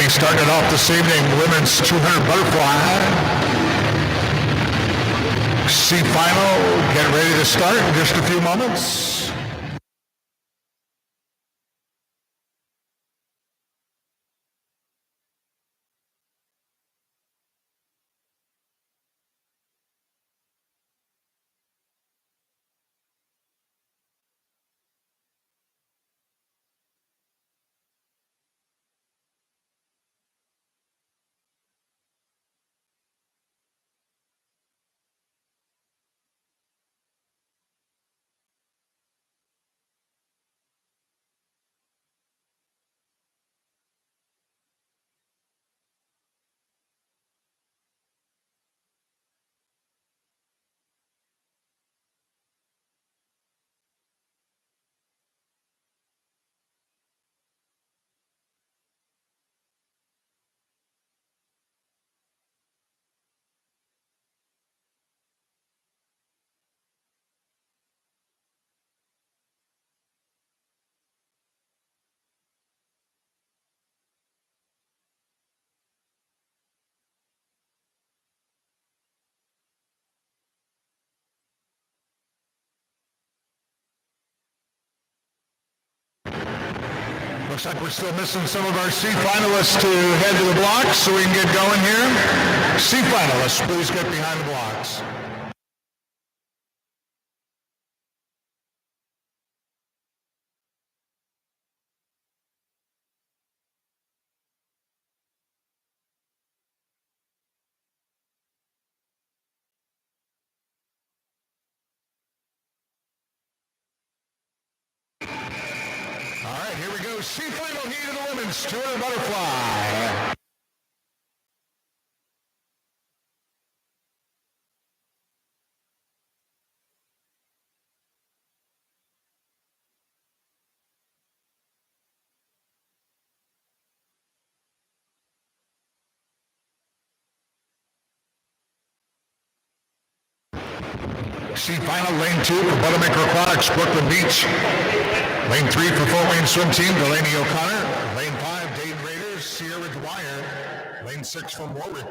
be starting it off this evening, women's 200 butterfly. C final, get ready to start in just a few moments. Looks like we're still missing some of our C finalists to head to the blocks so we can get going here. C finalists, please get behind the blocks. All right, here we go. C final heat of the women's 200 butterfly. C final, lane 2 for Buttermaker Aquatics, Brooklyn Beach. Lane 3 for Fort Wayne Swim Team, Delaney O'Connor. Lane 5, Dayton Raiders, Sierra Dwyer. Lane 6 from Warwick,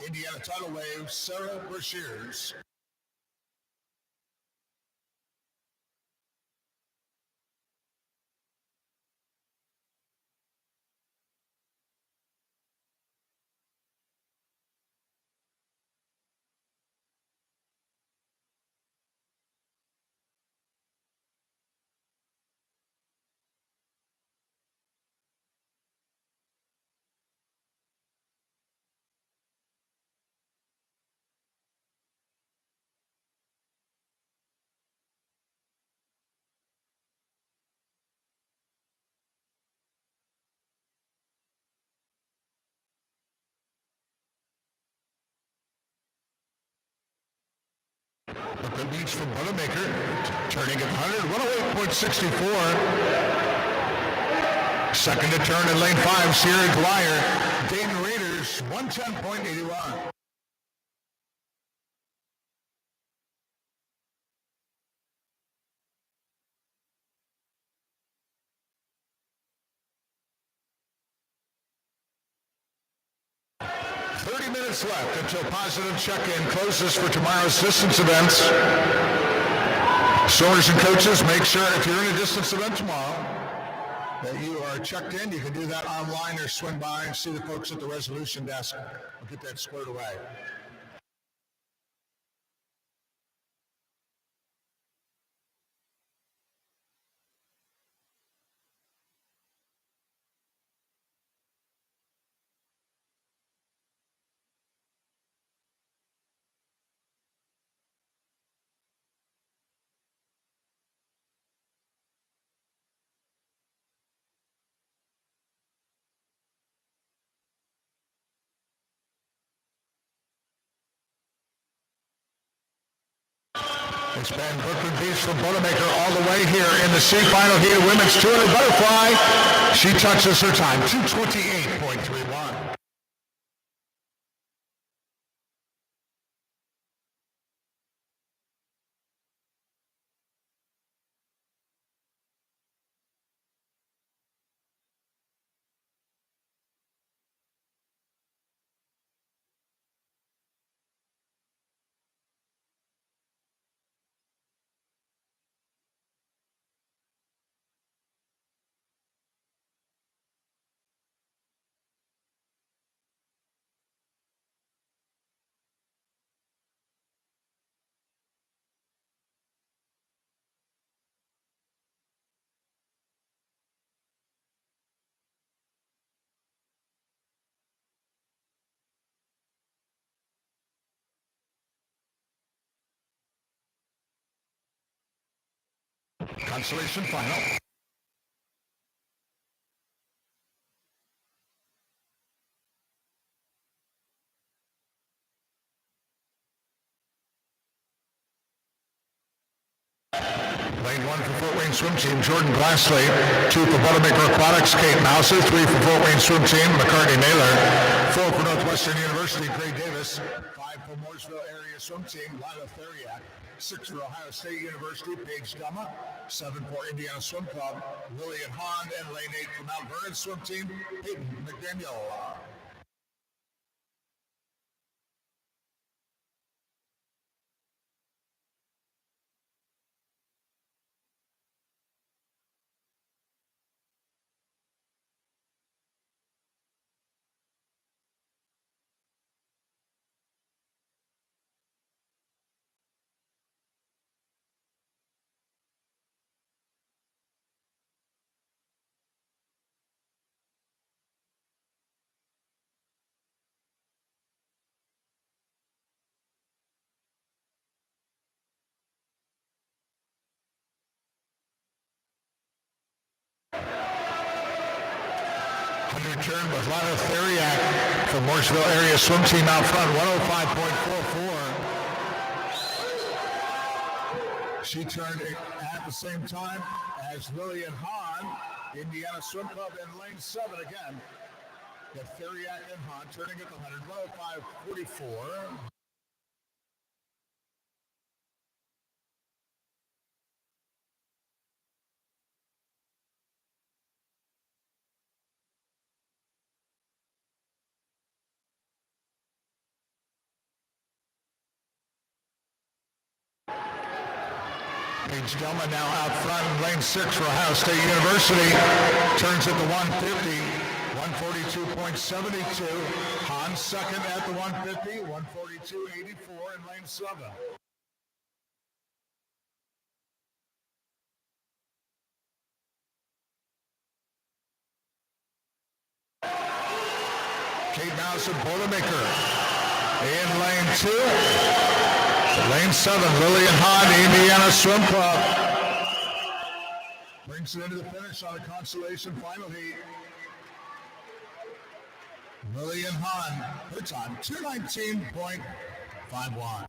Indiana Tidal Wave, Sarah Brashears. Brooklyn Beach from Buttermaker, turning at 100, 108.64. Second to turn in lane 5, Sierra Dwyer. Dayton Raiders, 110.81. Minutes left until positive check-in closes for tomorrow's distance events. Swimmers and coaches, make sure if you're in a distance event tomorrow that you are checked in. You can do that online or swing by and see the folks at the resolution desk. We'll get that squared away. It's been Brooklyn Beach from Buttermaker all the way here in the C final heat of women's 200 butterfly. She touches her time, 2:28.31. Consolation final. Lane 1 for Fort Wayne Swim Team, Jordan Glassley. 2 for Boilermaker Aquatics, Kate Mouser. 3 for Fort Wayne Swim Team, McCartney Naylor. 4 for Northwestern University, Gray Davis. 5 for Mooresville Area Swim Team, Lila Theriak. 6 for Ohio State University, Paige Duma. 7 for Indiana Swim Club, Lillian Hahn. And Lane 8 for Mount Vernon Swim Team, Peyton McDaniel. 100 turn with Lila Theriak from Mooresville Area Swim Team out front, 105.44. She turned at the same time as Lillian Hahn, Indiana Swim Club in lane 7 again. Got Theriak and Hahn turning at the 100, 105.44. Paige Delma now out front in lane 6 for Ohio State University. Turns at the 150, 142.72. Hahn second at the 150, 142.84 in lane 7. Kate Mouser, Boilermaker in lane 2. Lane 7, Lillian Hahn, Indiana Swim Club. Brings it into the finish on a consolation final heat. Lillian Hahn, her time, 2:19.51.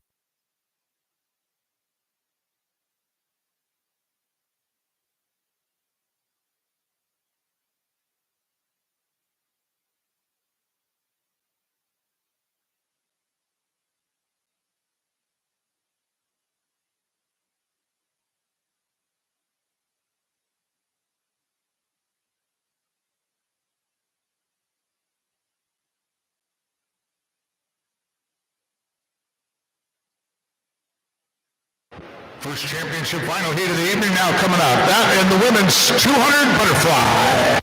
First championship final heat of the evening now coming up. That and the women's 200 butterfly.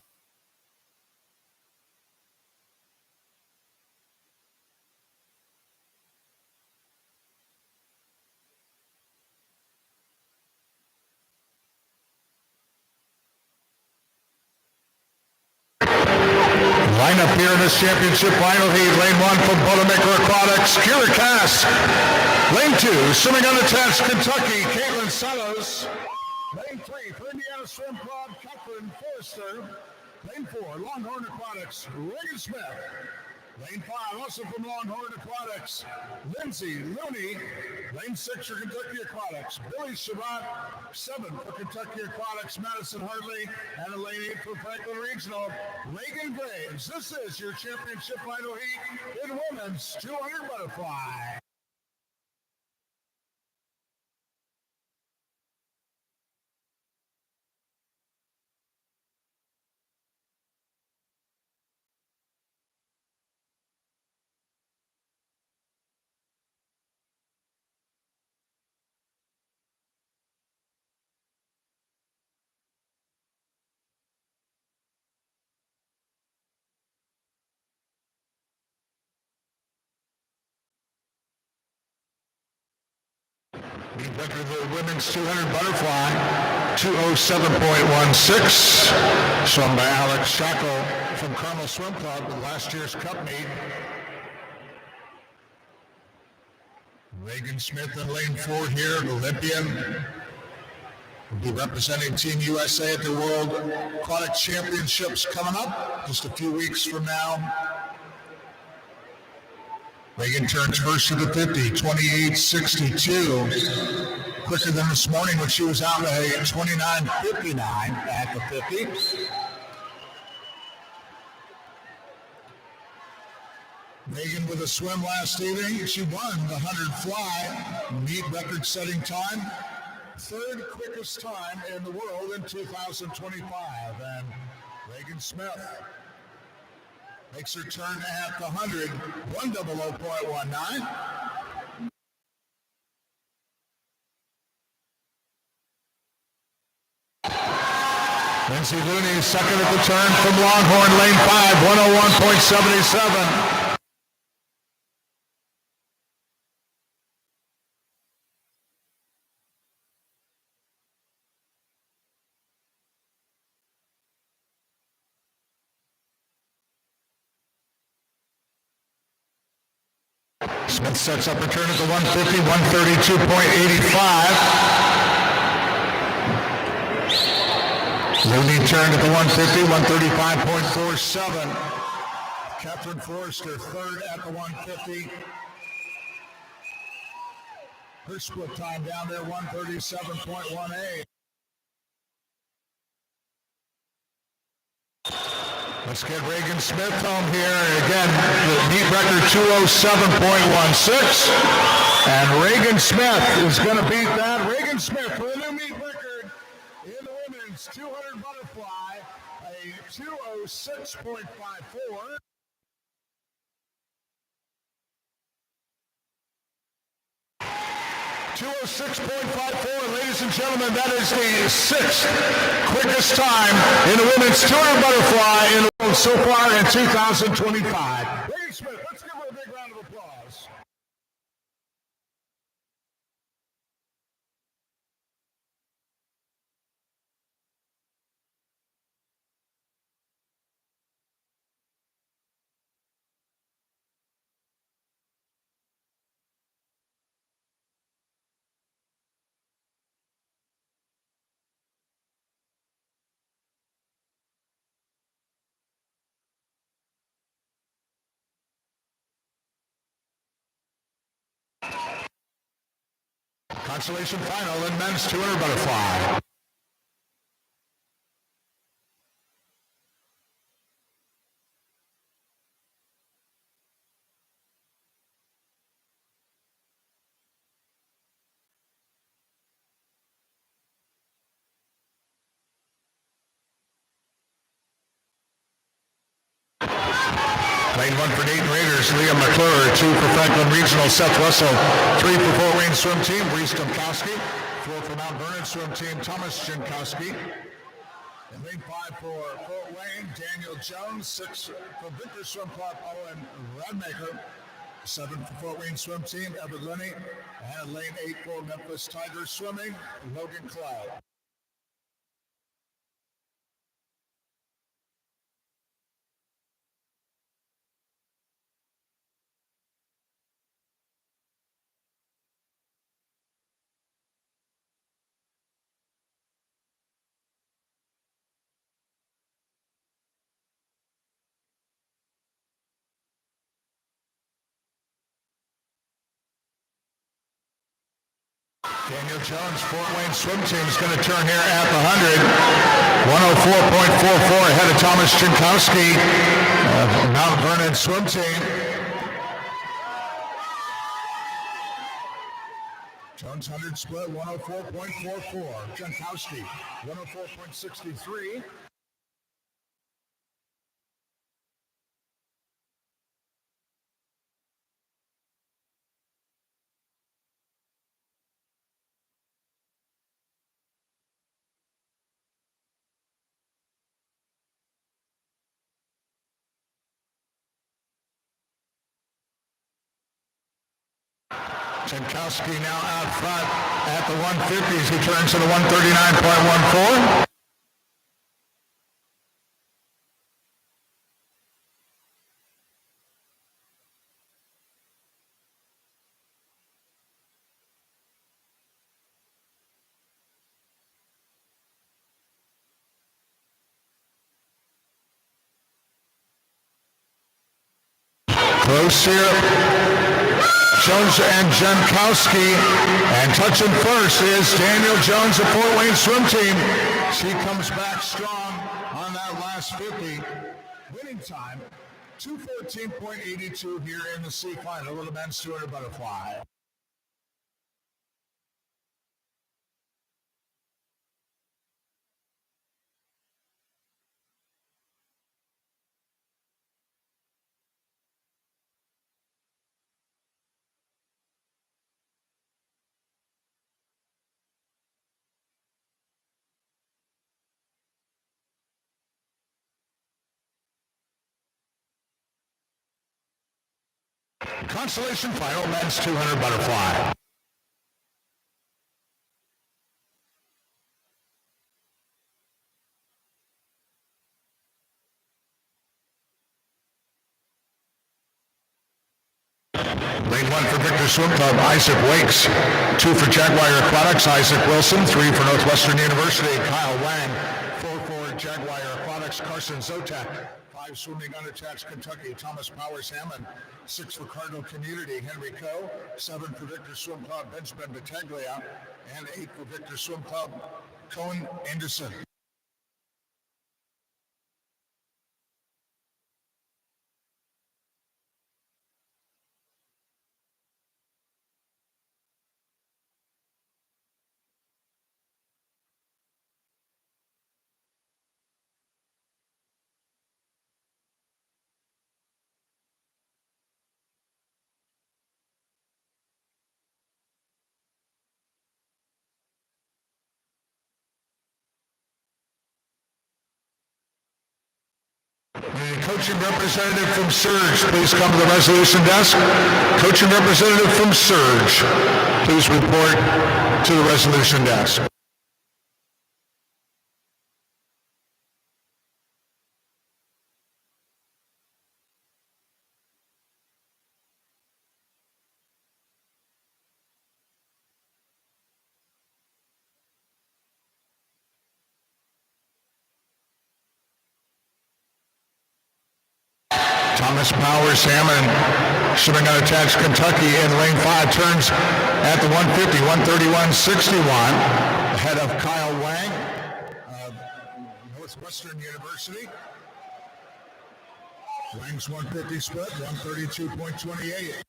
Lineup here in this championship final heat. Lane 1 from Boilermaker Aquatics, Kira Cass. Lane 2, swimming on the test, Kentucky, Caitlin Santos. Lane 3 for Indiana Swim Club, Catherine Forrester. Lane 4, Longhorn Aquatics, Reagan Smith. Lane 5, also from Longhorn Aquatics, Lindsay Looney. Lane 6 for Kentucky Aquatics, Billy Shabbat. 7 for Kentucky Aquatics, Madison Hartley. And a lane 8 for Franklin Regional, Reagan Graves. This is your championship final heat in women's 200 butterfly. The record of the women's 200 butterfly, 2:07.16, swum by Alex Shackle from Carmel Swim Club, last year's Cup meet. Reagan Smith in lane 4 here, Olympian. will be representing Team USA at the World Aquatic Championships coming up just a few weeks from now. Reagan turns first to the 50, 28.62. Quicker than this morning when she was out at a 29.59 at the 50. Reagan with a swim last evening. She won the 100 fly, meet record-setting time. Third quickest time in the world in 2025. And Reagan Smith makes her turn at the 100, 1:00.19. Lindsay Looney second at the turn from Longhorn, lane 5, 101.77. Smith sets up her turn at the 150, 132.85. Looney turned at the 150, 135.47. Catherine Forrester third at the 150. Her split time down there, 137.18. Let's get Reagan Smith home here. Again, the meet record 207.16. And Reagan Smith is going to beat that. Reagan Smith for a new meet record in the women's 200 butterfly, a 206.54. Ladies and gentlemen, that is the sixth quickest time in the women's 200 butterfly in the world so far in 2025. Reagan Smith, let's give her a big round of applause. Consolation final in men's 200 butterfly. Lane 1 for Dayton Raiders, Leah McClure. 2 for Franklin Regional, Seth Russell. 3 for Fort Wayne Swim Team, Reese Domkowski. 4 for Mount Vernon Swim Team, Thomas Jankowski. And lane 5 for Fort Wayne, Daniel Jones. 6 for Victor Swim Club, Owen Radmaker. 7 for Fort Wayne Swim Team, Everett Linney. And lane 8 for Memphis Tigers Swimming, Logan Cloud. Daniel Jones, Fort Wayne Swim Team is going to turn here at the 100. 104.44 ahead of Thomas Jankowski, Mount Vernon Swim Team. Jones 100 split, 104.44. Jankowski, 104.63. Jankowski now out front at the 150s. He turns to the 139.14. Close here. Jones and Jankowski. And touching first is Daniel Jones of Fort Wayne Swim Team. She comes back strong on that last 50. Winning time, 2:14.82 here in the C final of the men's 200 butterfly. Consolation final, men's 200 butterfly. Lane 1 for Victor Swim Club, Isaac Wakes. 2 for Jaguar Aquatics, Isaac Wilson. 3 for Northwestern University, Kyle Wang. 4 for Jaguar Aquatics, Carson Zotek. 5 swimming unattached, Kentucky, Thomas Powers Hammond. 6 for Cardinal Community, Henry Coe. 7 for Victor Swim Club, Benjamin Battaglia. And 8 for Victor Swim Club, Cohen Anderson. The coaching representative from Surge, please come to the resolution desk. Coaching representative from Surge, please report to the resolution desk. Thomas Powers Hammond, swimming unattached, Kentucky in lane 5, turns at the 150, 131.61, ahead of Kyle Wang of Northwestern University. Wang's 150 split, 132.28.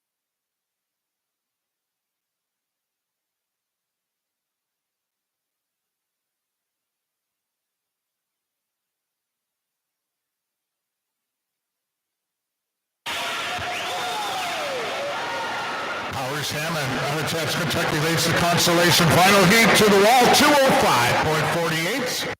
Powers Hammond, unattached, Kentucky leads the consolation final heat to the wall, 205.48.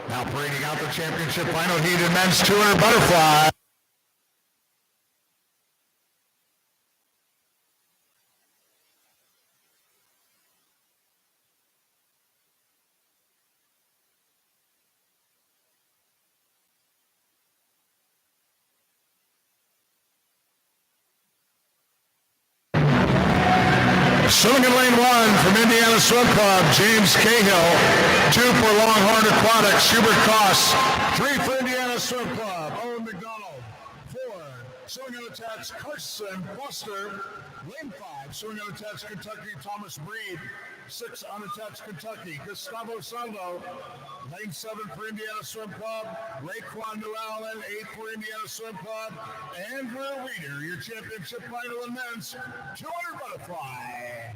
Now parading out the championship final heat in men's 200 butterfly. Swimming in lane 1 from Indiana Swim Club, James Cahill. 2 for Longhorn Aquatics, Hubert Koss. 3 for Indiana Swim Club, Owen McDonald. 4, swimming unattached, Carson Foster. Lane 5, swimming unattached, Kentucky, Thomas Breed. 6, unattached, Kentucky, Gustavo Salvo. Lane 7 for Indiana Swim Club, Raekwon New Allen. 8 for Indiana Swim Club, Andrew Reeder. Your championship final in men's 200 butterfly.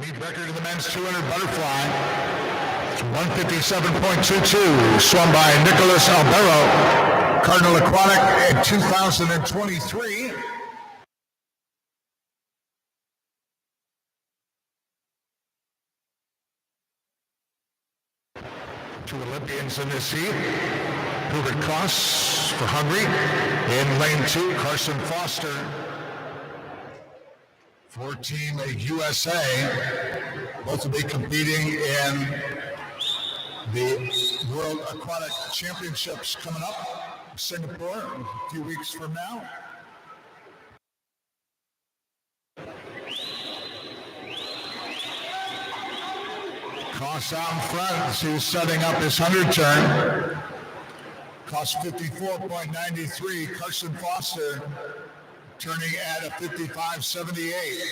Meet record in the men's 200 butterfly. 157.22, swum by Nicholas Albero, Cardinal Aquatic in 2023. Two Olympians in this heat. Hubert Koss for Hungary. In lane 2, Carson Foster for Team USA. Both will be competing in the World Aquatic Championships coming up in Singapore a few weeks from now. Koss out in front as he's setting up his 100 turn. Koss 54.93. Carson Foster turning at a 55.78.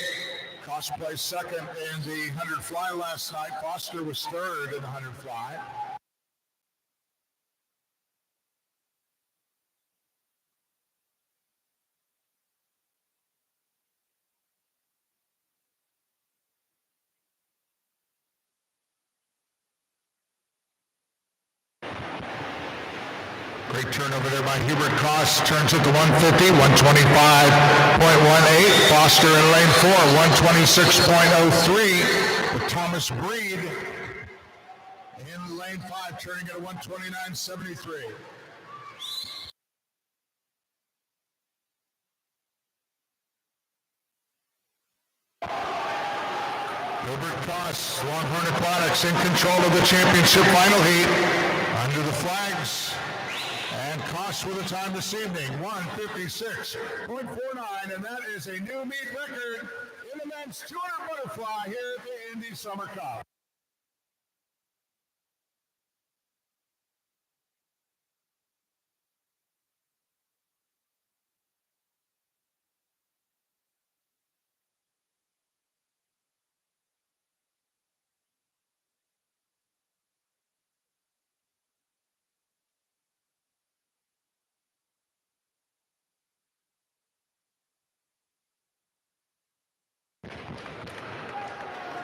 Koss placed second in the 100 fly last night. Foster was third in the 100 fly. Great turn over there by Hubert Koss. Turns it to 150, 125.18. Foster in lane 4, 126.03. With Thomas Breed in lane 5, turning it to 129.73. Hubert Koss, Longhorn Aquatics in control of the championship final heat. Under the flags. And Koss with the time this evening, 156.49, and that is a new meet record in the men's 200 butterfly here at the Indy Summer Cup.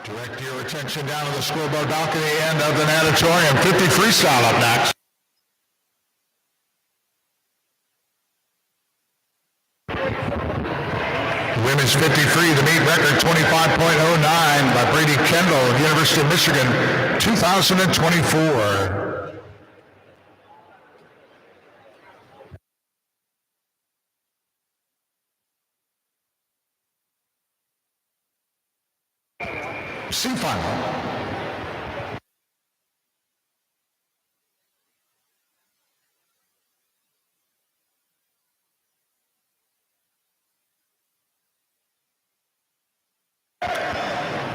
Direct your attention down to the scoreboard balcony end of the natatorium. 50 freestyle up next. Women's 53, the meet record 25.09 by Brady Kendall, University of Michigan, 2024. C-final.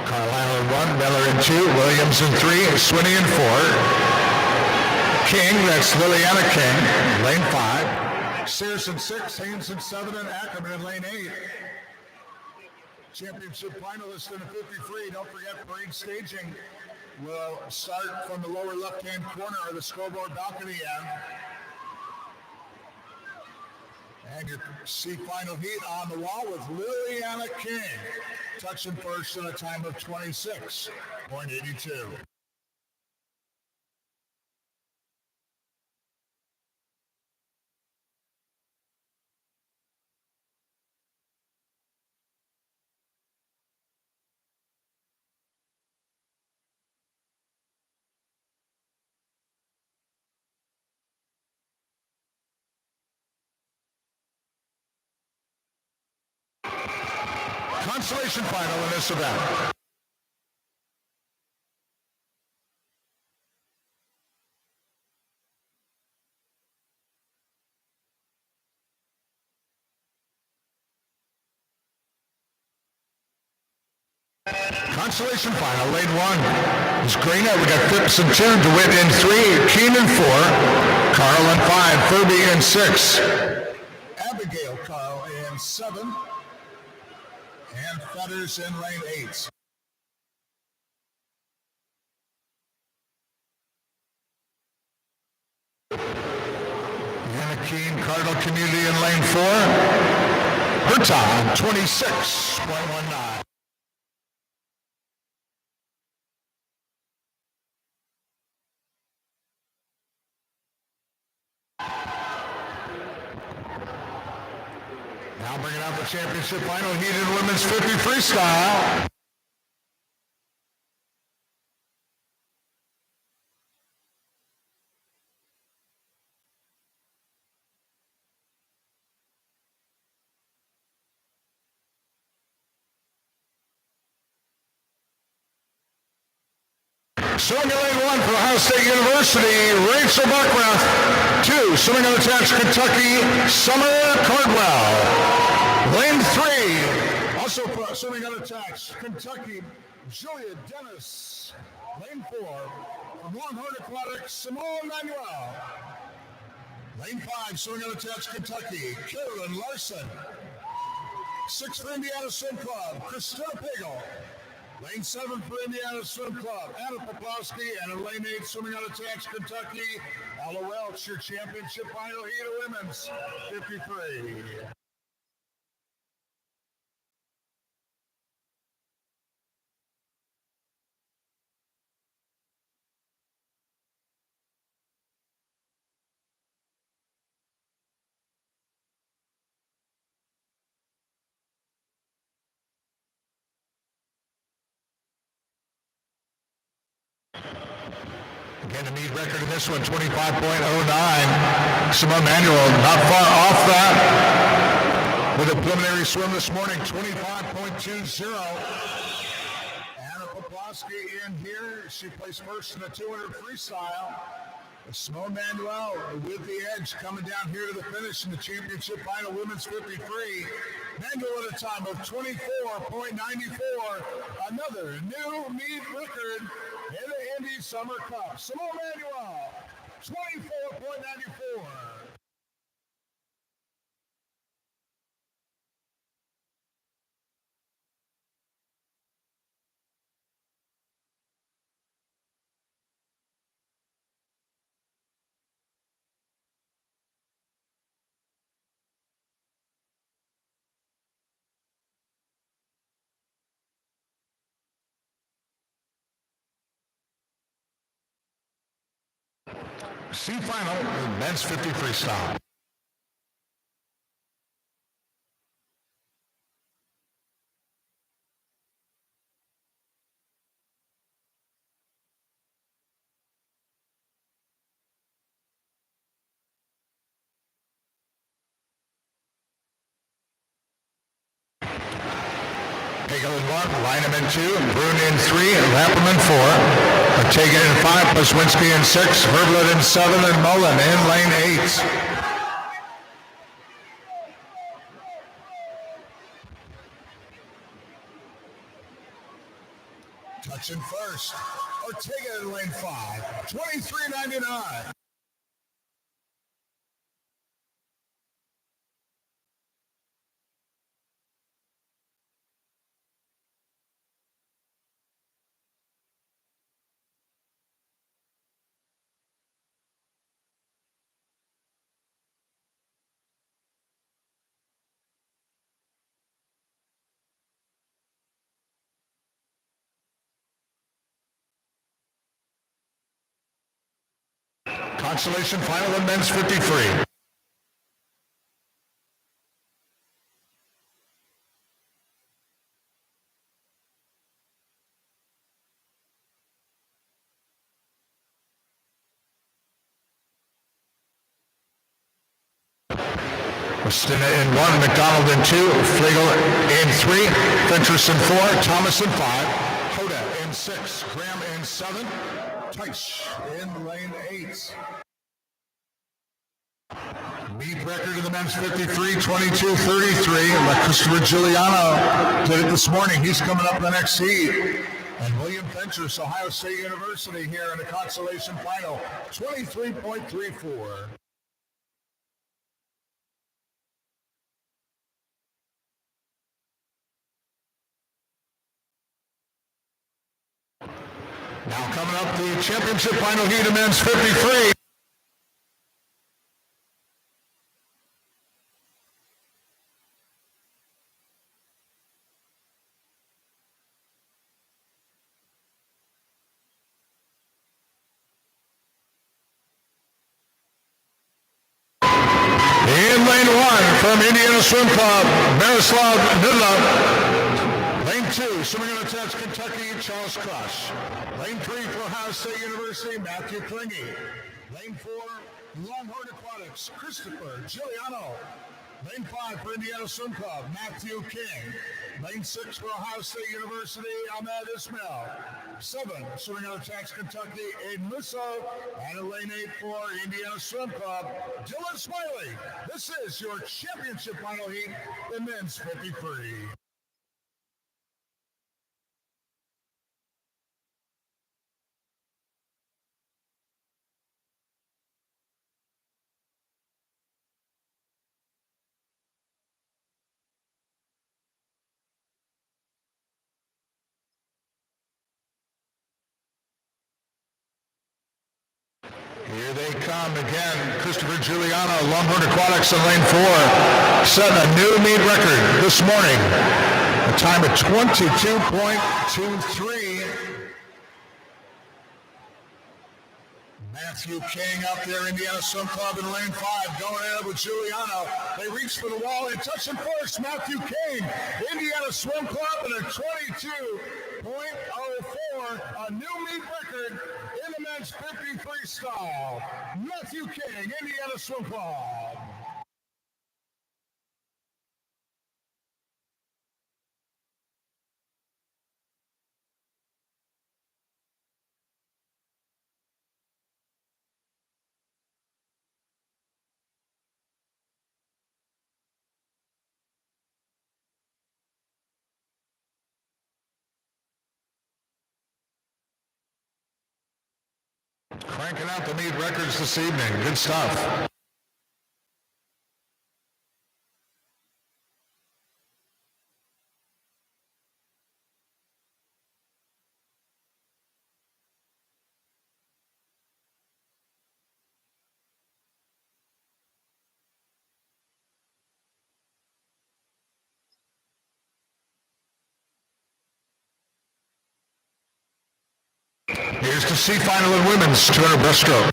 Carlisle in 1, Miller in 2, Williams in 3, Swinney in 4. King, that's Liliana King, lane 5. Sears in 6, Haynes in 7, and Ackerman in lane 8. Championship finalists in the 53. Don't forget parade staging will start from the lower left-hand corner of the scoreboard balcony end. And your C final heat on the wall with Liliana King touching first in a time of 26.82. Consolation final in this event. Consolation final, lane 1 is Greener. We got Phipps in 2, DeWitt in 3, Keenan 4, Carl in 5, Furby in 6, Abigail Carl in 7, and Fetters in lane 8. Anna Keene, Cardinal Community in lane 4. Her time, 26.19. Now bringing out the championship final heat in women's 50 freestyle. Swimming in lane 1 for Ohio State University, Rachel Buckrath. 2, swimming on the attached, Kentucky, Summer Cardwell. Lane 3, also swimming on the attached, Kentucky, Julia Dennis. Lane 4, from Longhorn Aquatics, Simone Manuel. Lane 5, swimming on the attached, Kentucky, Carolyn Larson. 6 for Indiana Swim Club, Christina Pagel. Lane 7 for Indiana Swim Club, Anna Poplowski, and in lane 8, swimming on attached, Kentucky, Ella Welch, your championship final heat of women's 53. Again, the meet record in this one, 25.09. Simone Manuel not far off that with a preliminary swim this morning, 25.20. Anna Poplowski in here. She placed first in the 200 freestyle. Simone Manuel with the edge coming down here to the finish in the championship final, women's 53. Manuel at a time of 24.94. Another new meet record in the Indy Summer Cup. Simone Manuel, 24.94. C final, men's 50 freestyle. Pagel in 1, Lynham in 2, Brun in 3, Lapham in 4, Ortega in 5, Plaswinski in 6, Herblet in 7, and Mullen in lane 8. Touching first, Ortega in lane 5, 23.99. Consolation final in men's 53. Stina in 1, McDonald in 2, Flegel in 3, Fentress in 4, Thomas in 5, Hoda in 6, Graham in 7, Tice in lane 8. Meet record in the men's 53, 22.33. Like Christopher Giuliano did it this morning. He's coming up the next heat. And William Fentress, Ohio State University, here in the consolation final, 23.34. Now coming up the championship final heat of men's 53. In lane 1 from Indiana Swim Club, Miroslav Nidla. Lane 2, swimming on attached, Kentucky, Charles Crush. Lane 3 for Ohio State University, Matthew Klingy. Lane 4, Longhorn Aquatics, Christopher Giuliano. Lane 5 for Indiana Swim Club, Matthew King. Lane 6 for Ohio State University, Ahmed Ismail. 7, swimming on attached, Kentucky, Aiden Musso. And in lane 8 for Indiana Swim Club, Dylan Smiley. This is your championship final heat, the men's 53. Here they come again. Christopher Giuliano, Longhorn Aquatics in lane 4, setting a new meet record this morning. A time of 22.23. Matthew King up there, Indiana Swim Club in lane 5, going at it with Giuliano. They reach for the wall and touch him first. Matthew King, Indiana Swim Club in a 22.04, a new meet record in the men's 50 freestyle. Matthew King, Indiana Swim Club. Cranking out the meet records this evening. Good stuff. Here's the C final in women's 200 breaststroke.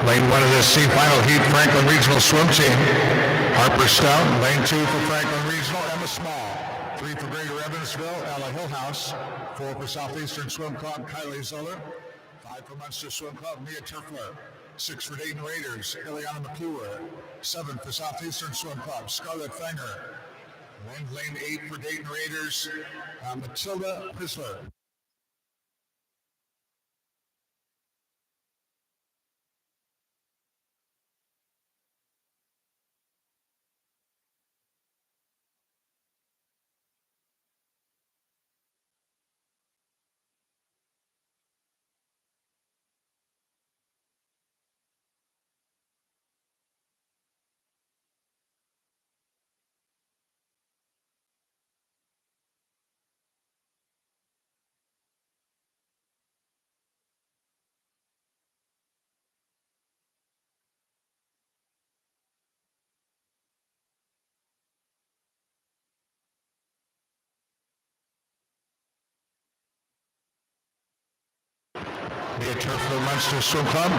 Lane 1 of this C final heat, Franklin Regional Swim Team. Harper Stout. Lane 2 for Franklin Regional, Emma Small. 3 for Greater Evansville, Ella Hillhouse. 4 for Southeastern Swim Club, Kylie Zoller. 5 for Munster Swim Club, Mia Turfler. 6 for Dayton Raiders, Ileana McClure. 7 for Southeastern Swim Club, Scarlett Fenger. Lane 8 for Dayton Raiders, Matilda Prisler. Mia Turfler, Munster Swim Club.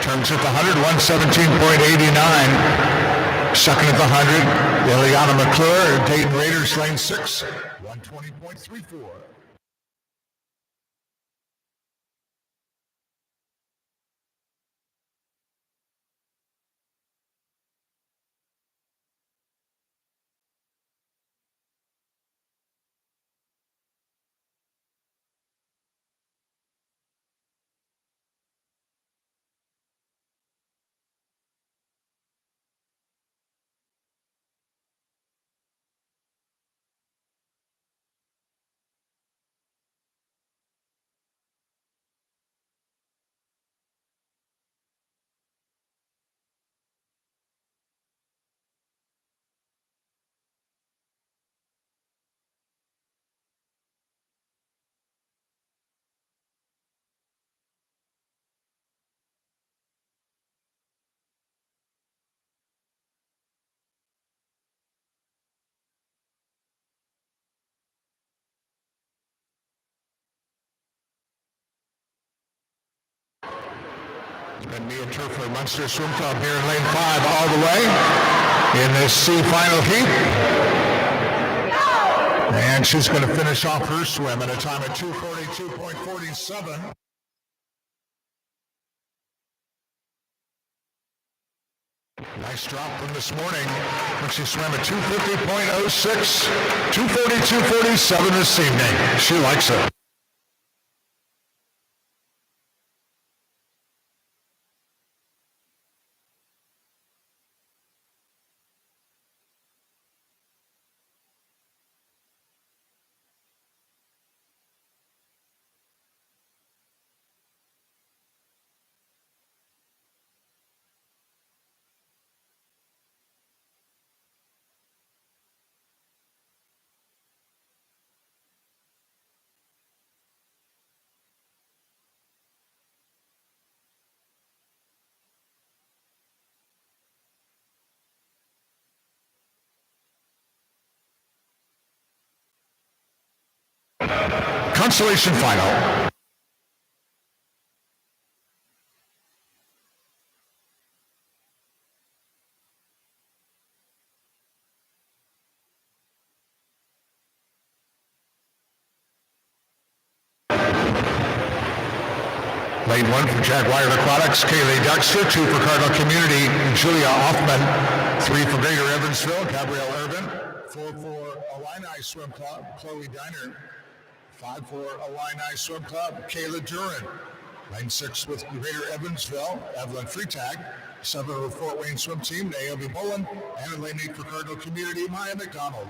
Turns at the 100, 117.89. Second at the 100, Ileana McClure, Dayton Raiders, lane 6, 120.34. And Mia Turfler, Munster Swim Club here in lane 5 all the way in this C final heat. And she's going to finish off her swim at a time of 2:42.47. Nice drop from this morning when she swam at 2:50.06, 2:42.47 this evening. She likes it. Consolation final. Lane 1 for Jaguar Aquatics, Kaylee Dexter. 2 for Cardinal Community, Julia Hoffman. 3 for Greater Evansville, Gabrielle Irvin. 4 for Illini Swim Club, Chloe Diner. 5 for Illini Swim Club, Kayla Duran. Lane 6 with Greater Evansville, Evelyn Freetag. 7 for Fort Wayne Swim Team, Naomi Mullen. And in lane 8 for Cardinal Community, Maya McDonald.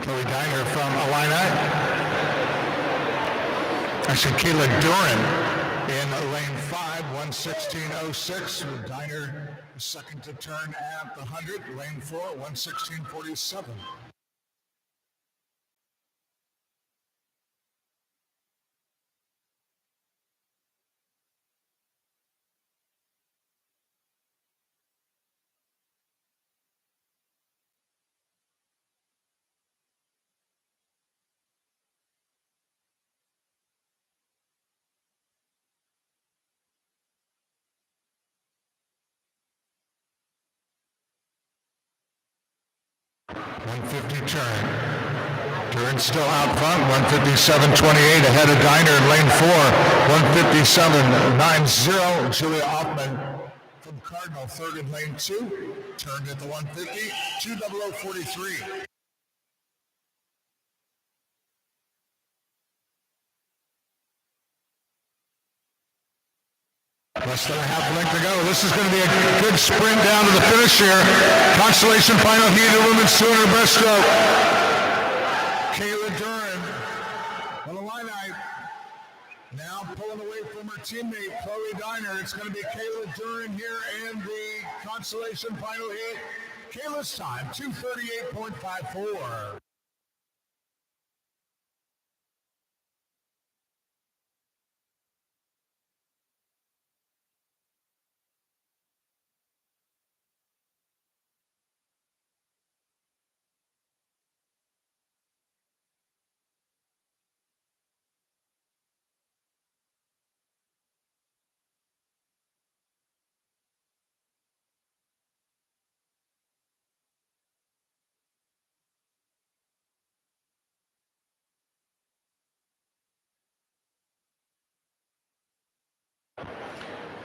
Chloe Diner from Illini. Actually, Kayla Duran in lane 5, 1:16.06. Diner second to turn at the 100. Lane 4, 1:16.47. .150 turn. Turn still out front, 157.28 ahead of Diner in lane 4, 157.90. Julia Hoffman from Cardinal, third in lane 2. Turned at the 150, 2:00.43. Less than a half length to go. This is going to be a good sprint down to the finish here. Consolation final heat of women's 200 breaststroke. Kayla Duran, Illini, now pulling away from her teammate Chloe Diner. It's going to be Kayla Duran here in the consolation final heat. Kayla's time, 2:38.54.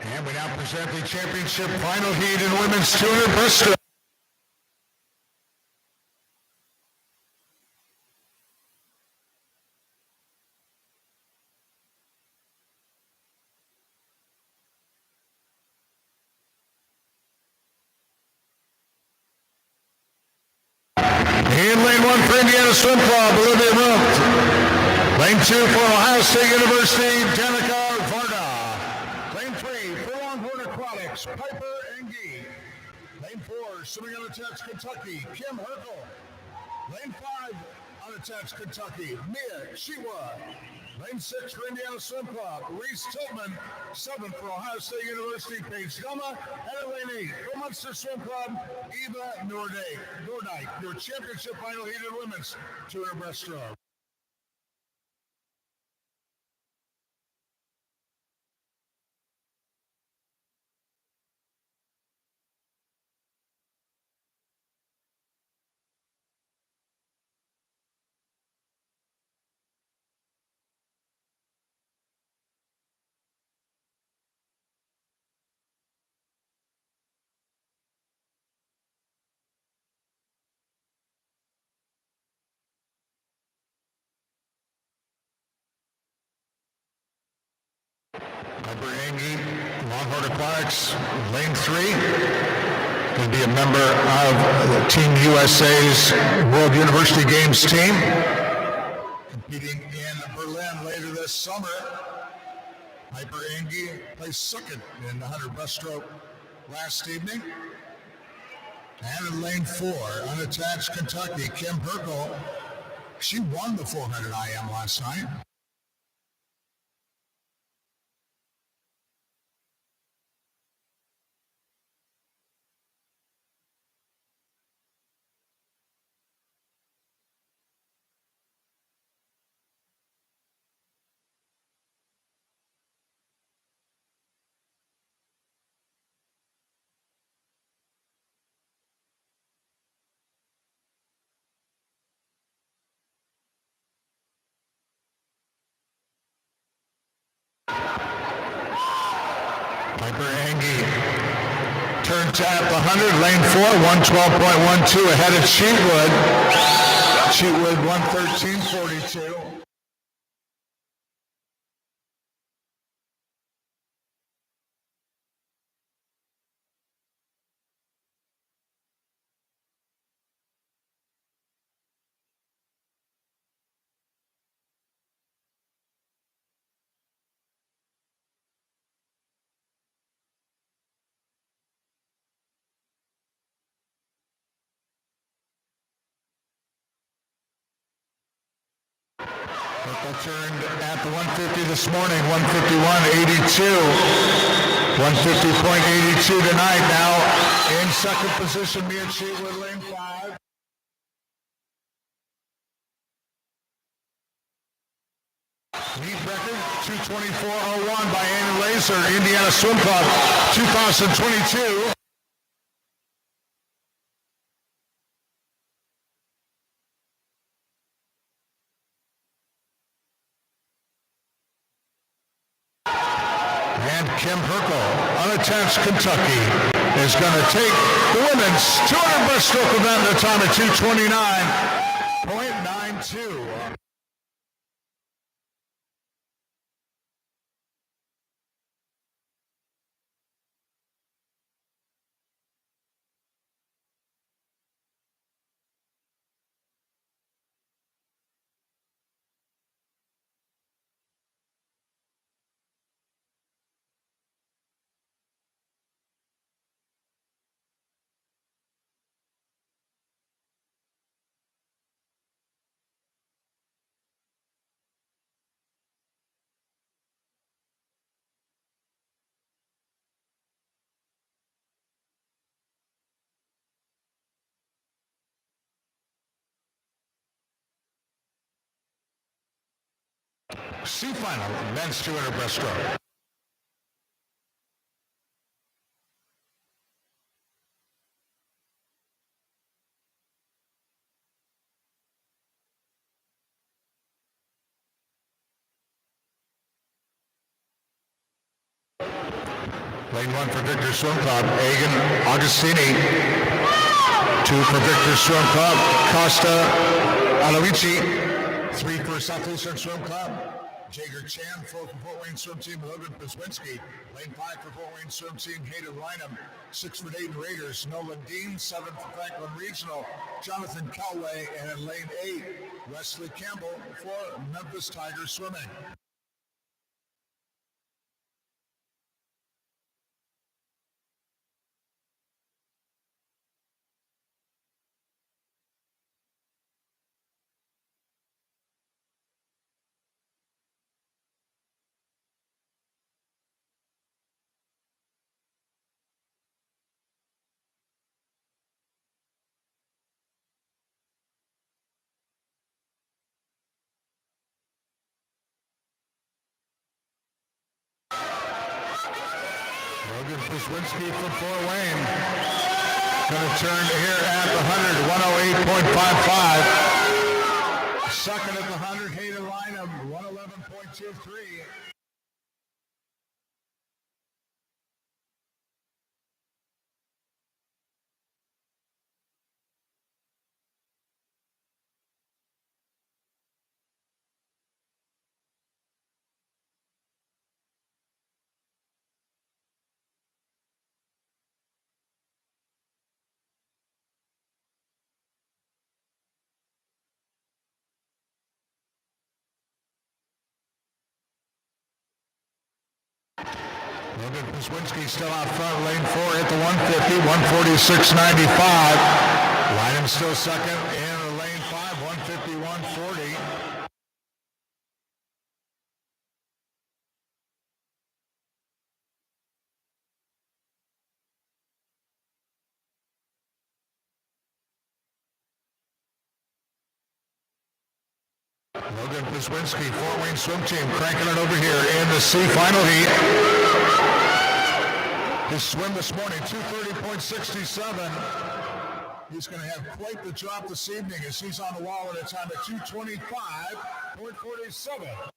And we now present the championship final heat in women's 200 breaststroke. Indiana Swim Club, Olivia Rumpf. Lane 2 for Ohio State University, Danica Varda. Lane 3 for Longhorn Aquatics, Piper Engie. Lane 4, swimming unattached Kentucky, Kim Herkel. Lane 5, unattached Kentucky, Mia Shiwa. Lane 6 for Indiana Swim Club, Reese Tillman. 7 for Ohio State University, Paige Goma. And at lane 8 for Munster Swim Club, Eva Nordijk. Your championship final heated women's 200 breaststroke. Piper Engie, Longhorn Aquatics, lane 3. Going to be a member of the Team USA's World University Games team. Competing in Berlin later this summer. Piper Engie placed second in the 100 breaststroke last evening. And in lane 4, unattached Kentucky, Kim Herkel. She won the 400 IM last night. Piper Engie turns at the 100, lane 4, 112.12 ahead of Cheatwood. Cheatwood 113.42. Herkel turned at the 150 this morning, 151.82. 150.82 tonight. Now in second position, Mia Cheatwood, lane 5. Meet record 224.01 by Annie Laser, Indiana Swim Club, 2022. And Kim Herkel, unattached Kentucky, is going to take the women's 200 breaststroke event at a time of 229.92. C final, men's 200 breaststroke. Lane 1 for Victor Swim Club, Egan Augustini. 2 for Victor Swim Club, Costa Alovici. 3 for Southeastern Swim Club, Jager Chan, 4 for Fort Wayne Swim Team, Logan Pizwinski. Lane 5 for Fort Wayne Swim Team, Hayden Lynham. 6 for Dayton Raiders, Nolan Dean. 7 for Franklin Regional, Jonathan Cowley. And in lane 8, Wesley Campbell for Memphis Tigers Swimming. Logan Pizwinski from Fort Wayne. Going to turn here at the 100, 108.55. Second at the 100, Hayden Lynham, 111.23. Logan Pizwinski still out front, lane 4 at the 150, 146.95. Lynham still second in lane 5, 151.40. Logan Pizwinski, Fort Wayne Swim Team, cranking it over here in the C final heat. His swim this morning, 2:30.67. He's going to have quite the drop this evening as he's on the wall at a time of 2:25.47.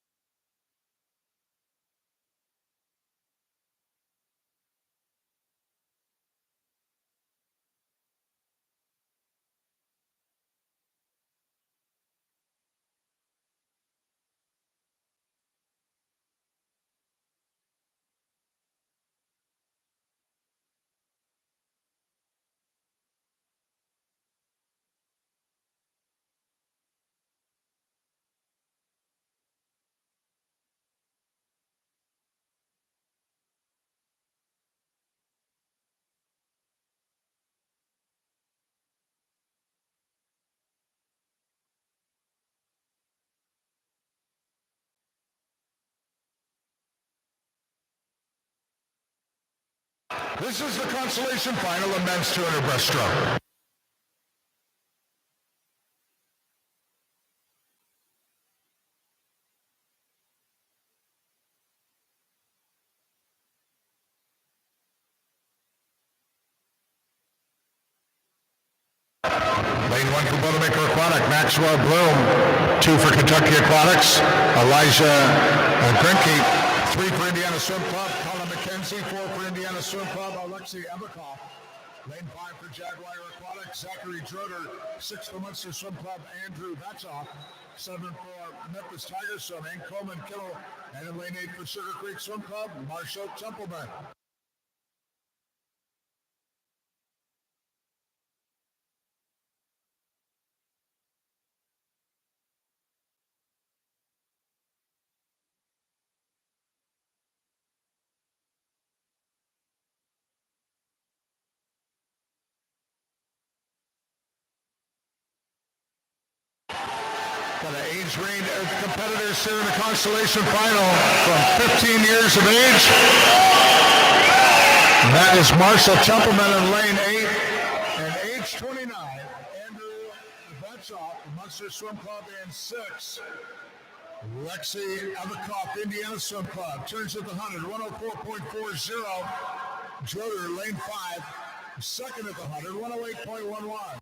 This is the consolation final of men's 200 breaststroke. Lane 1 for Bouldermaker Aquatic, Maxwell Bloom. 2 for Kentucky Aquatics, Elijah Grinke. 3 for Indiana Swim Club, Colin McKenzie. 4 for Indiana Swim Club, Alexei Ebikoff. Lane 5 for Jaguar Aquatics, Zachary Droder. 6 for Munster Swim Club, Andrew Batchoff. 7 for Memphis Tigers Swimming, Coleman Kittle. And in lane 8 for Sugar Creek Swim Club, Marshall Templeman. Got an age range of competitors here in the consolation final from 15 years of age. And that is Marshall Templeman in lane 8. And age 29, Andrew Batchoff, Munster Swim Club in 6. Alexei Ebikoff, Indiana Swim Club, turns at the 100, 104.40. Droder, lane 5, second at the 100, 108.11.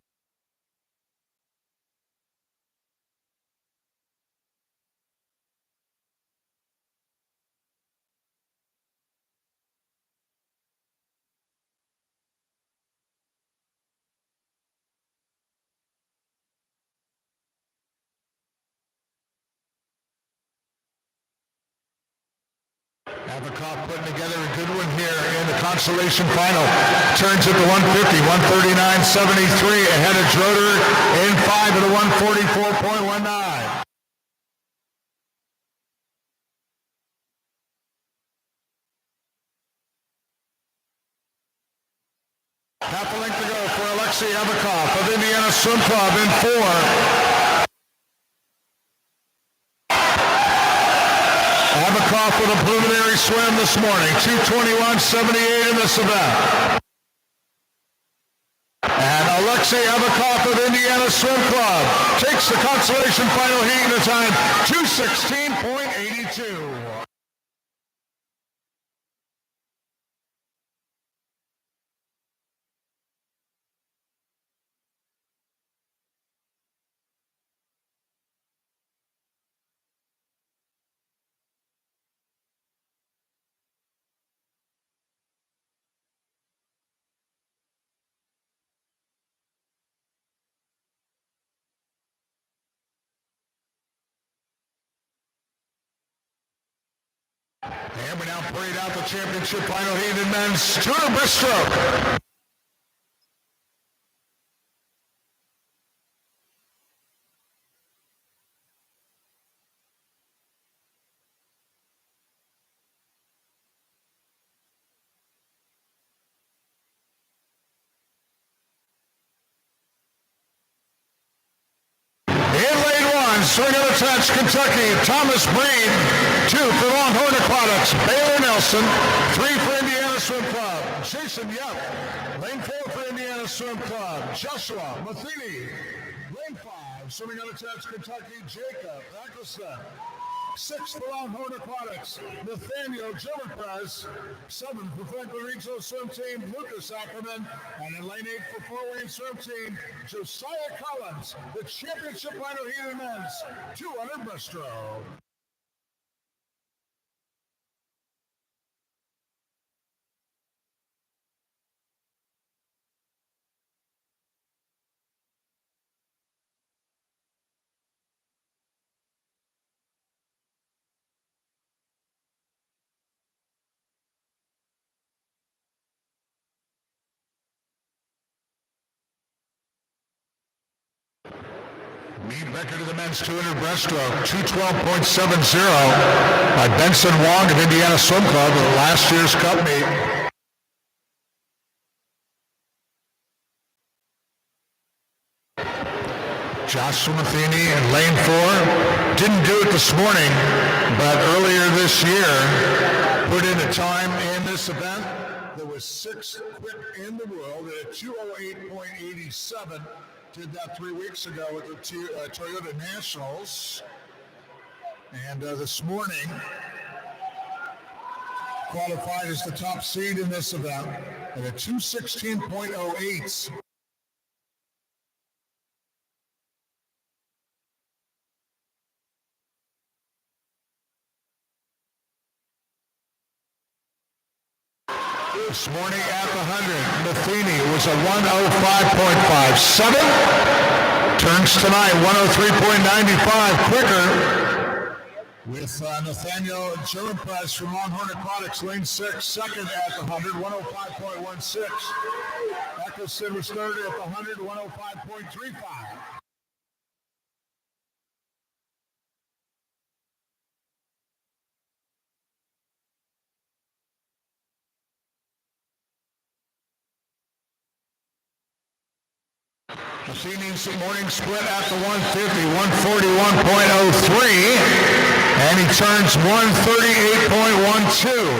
Avikoff putting together a good one here in the consolation final. Turns at the 150, 139.73 ahead of Droder in 5 at the 144.19. Half a length to go for Alexei Avikoff of Indiana Swim Club in 4. Avikoff with a preliminary swim this morning, 2:21.78 in this event. And Alexei Avikoff of Indiana Swim Club takes the consolation final heat in a time 2:16.82. And we now parade out the championship final heat in men's 200 breaststroke. Swing of the touch, Kentucky, Thomas Breen. 2 for Longhorn Aquatics, Baylor Nelson. 3 for Indiana Swim Club, Jason Yep. Lane 4 for Indiana Swim Club, Joshua Matheny. Lane 5, swimming of the touch, Kentucky, Jacob Eccleston. 6 for Longhorn Aquatics, Nathaniel Gilberpress. 7 for Franklin Regional Swim Team, Lucas Ackerman. And in lane 8 for Fort Wayne Swim Team, Josiah Collins. The championship final heat in men's 200 breaststroke. Mean record of the men's 200 breaststroke, 2:12.70 by Benson Wong of Indiana Swim Club at last year's Cup meet. Joshua Matheny in lane 4. Didn't do it this morning, but earlier this year put in a time in this event that was 6th quick in the world at 2:08.87. Did that 3 weeks ago with the Toyota Nationals. And this morning, qualified as the top seed in this event at a 2:16.08. This morning at the 100, Matheny was a 1:05.57. Turns tonight 1:03.95 quicker. With Nathaniel Gilberpress from Longhorn Aquatics, lane 6, second at the 100, 1:05.16. Eccleston was third at the 100, 1:05.35. Matheny's morning split at the 150, 141.03, and he turns 138.12.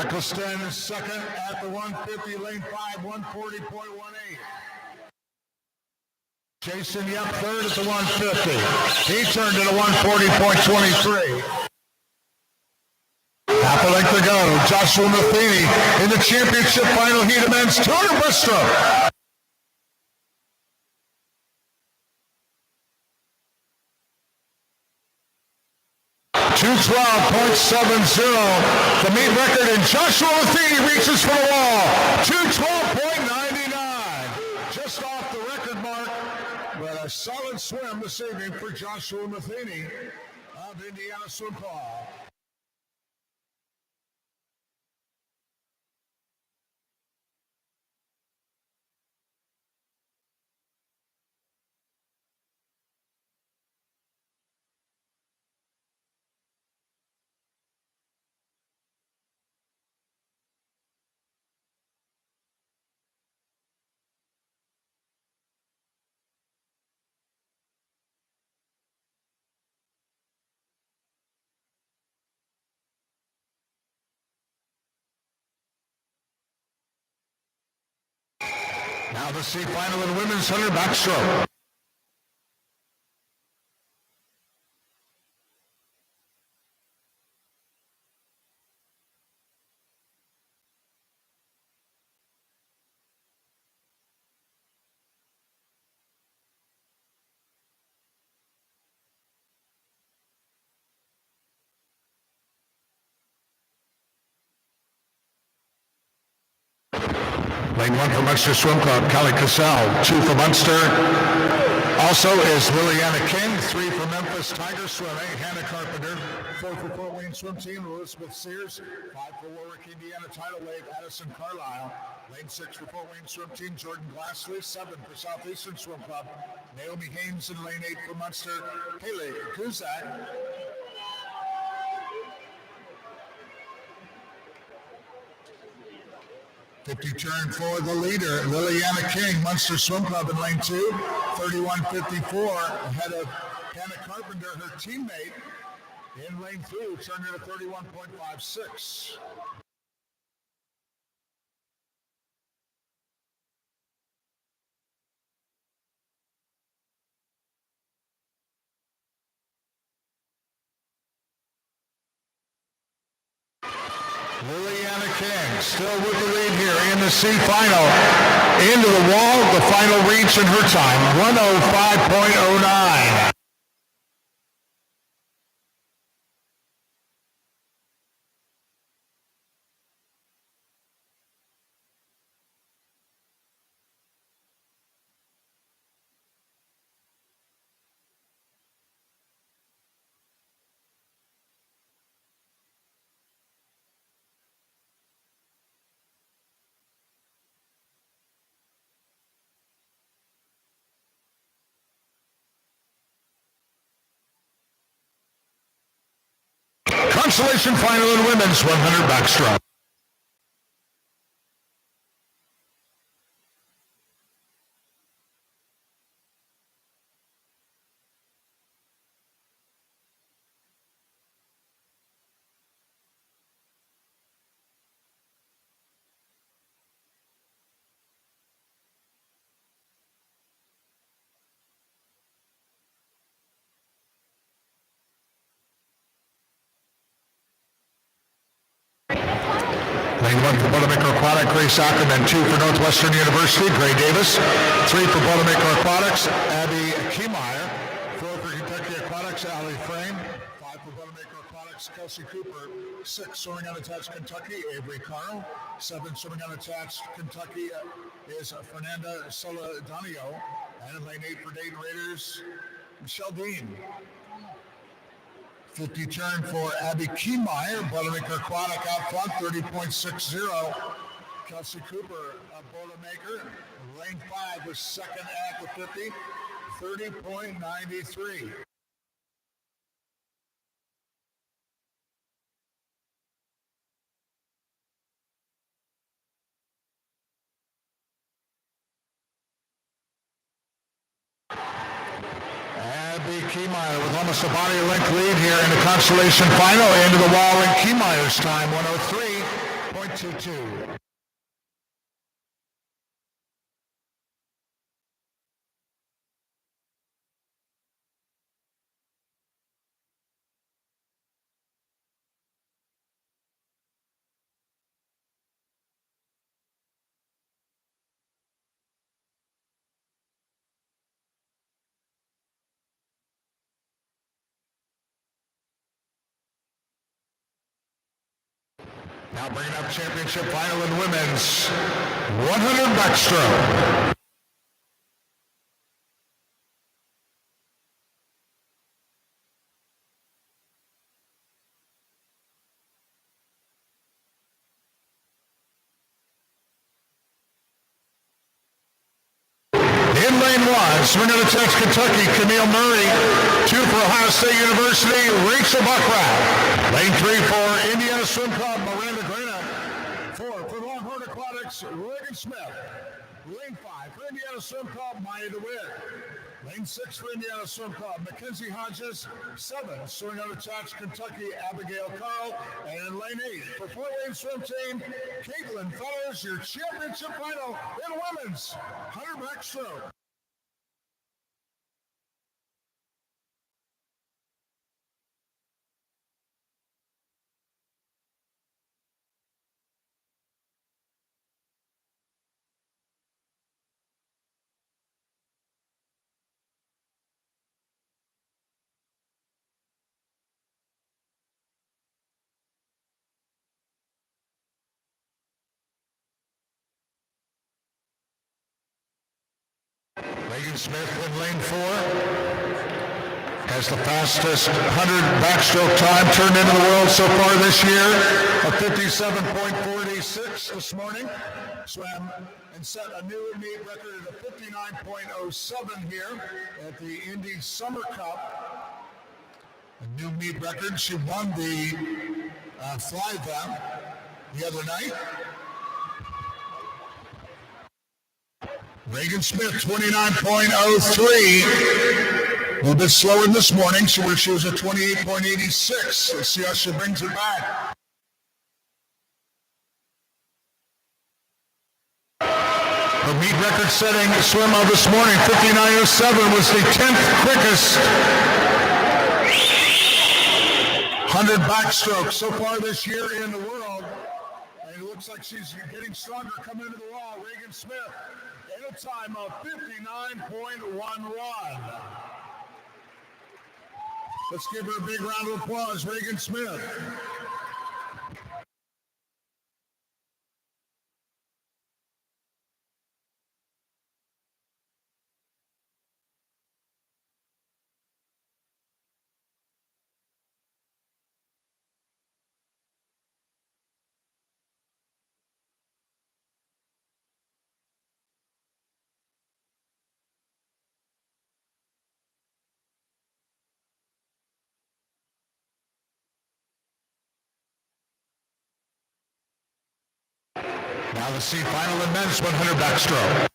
Eccleston is second at the 150, lane 5, 140.18. Jason Yep third at the 150. He turned at a 140.23. Half a length to go. Joshua Matheny in the championship final heat of men's 200 breaststroke. 2:12.70. The meet record, and Joshua Matheny reaches for the wall. 2:12.99. Just off the record mark, but a solid swim this evening for Joshua Matheny of Indiana Swim Club. Now the C final in women's 100 backstroke. Lane 1 for Munster Swim Club, Callie Cassell. 2 for Munster. Also is Liliana King. 3 for Memphis Tiger Swimming, Hannah Carpenter. 4 for Fort Wayne Swim Team, Elizabeth Sears. 5 for Warwick, Indiana Tidal Wave, Addison Carlisle. Lane 6 for Fort Wayne Swim Team, Jordan Glassley. 7 for Southeastern Swim Club, Naomi Haynes. In lane 8 for Munster, Haley Kuzak. 50 turn for the leader, Liliana King, Munster Swim Club in lane 2, 31.54, ahead of Hannah Carpenter, her teammate, in lane 3, turning at 31.56. Liliana King still with the lead here in the C final. Into the wall, the final reach in her time, 105.09. Consolation final in women's 100 backstroke. Lane 1 for Bouldermaker Aquatic, Grace Ackerman. 2 for Northwestern University, Gray Davis. 3 for Bouldermaker Aquatics, Abby Kiemeyer. 4 for Kentucky Aquatics, Allie Frame. 5 for Bouldermaker Aquatics, Kelsey Cooper. 6 swimming unattached, Kentucky, Avery Carl. 7 swimming unattached, Kentucky is Fernanda Soledadillo. And in lane 8 for Dayton Raiders, Michelle Dean. 50 turn for Abby Kiemeyer, Bouldermaker Aquatic out front, 30.60. Kelsey Cooper, Bouldermaker, lane 5 was second at the 50, 30.93. Abby Kiemeyer with almost a body length lead here in the consolation final. Into the wall in Kiemeyer's time, 103.22. Now bringing up championship final in women's 100 backstroke. In lane 1, swing on the touch, Kentucky, Camille Murray. 2 for Ohio State University, Rachel Buckrat. Lane 3 for Indiana Swim Club, Miranda Grena. 4 for Longhorn Aquatics, Reagan Smith. Lane 5 for Indiana Swim Club, Maya DeWitt. Lane 6 for Indiana Swim Club, Mackenzie Hodges. 7, swimming unattached, Kentucky, Abigail Carl. And in lane 8 for Fort Wayne Swim Team, Caitlin Fellers, your championship final in women's 100 backstroke. Reagan Smith in lane 4 has the fastest 100 backstroke time turned into the world so far this year of 57.46 this morning. Swam and set a new meet record of 59.07 here at the Indy Summer Cup. A new meet record. She won the fly event the other night. Reagan Smith, 29.03. A little bit slower this morning, so she was at 28.86. Let's see how she brings it back. Her meet record-setting swim of this morning, 59.07, was the 10th quickest 100 backstroke so far this year in the world. And it looks like she's getting stronger coming into the wall. Reagan Smith. A time of 59.11. Let's give her a big round of applause, Reagan Smith. Now let's see final in men's 100 backstroke.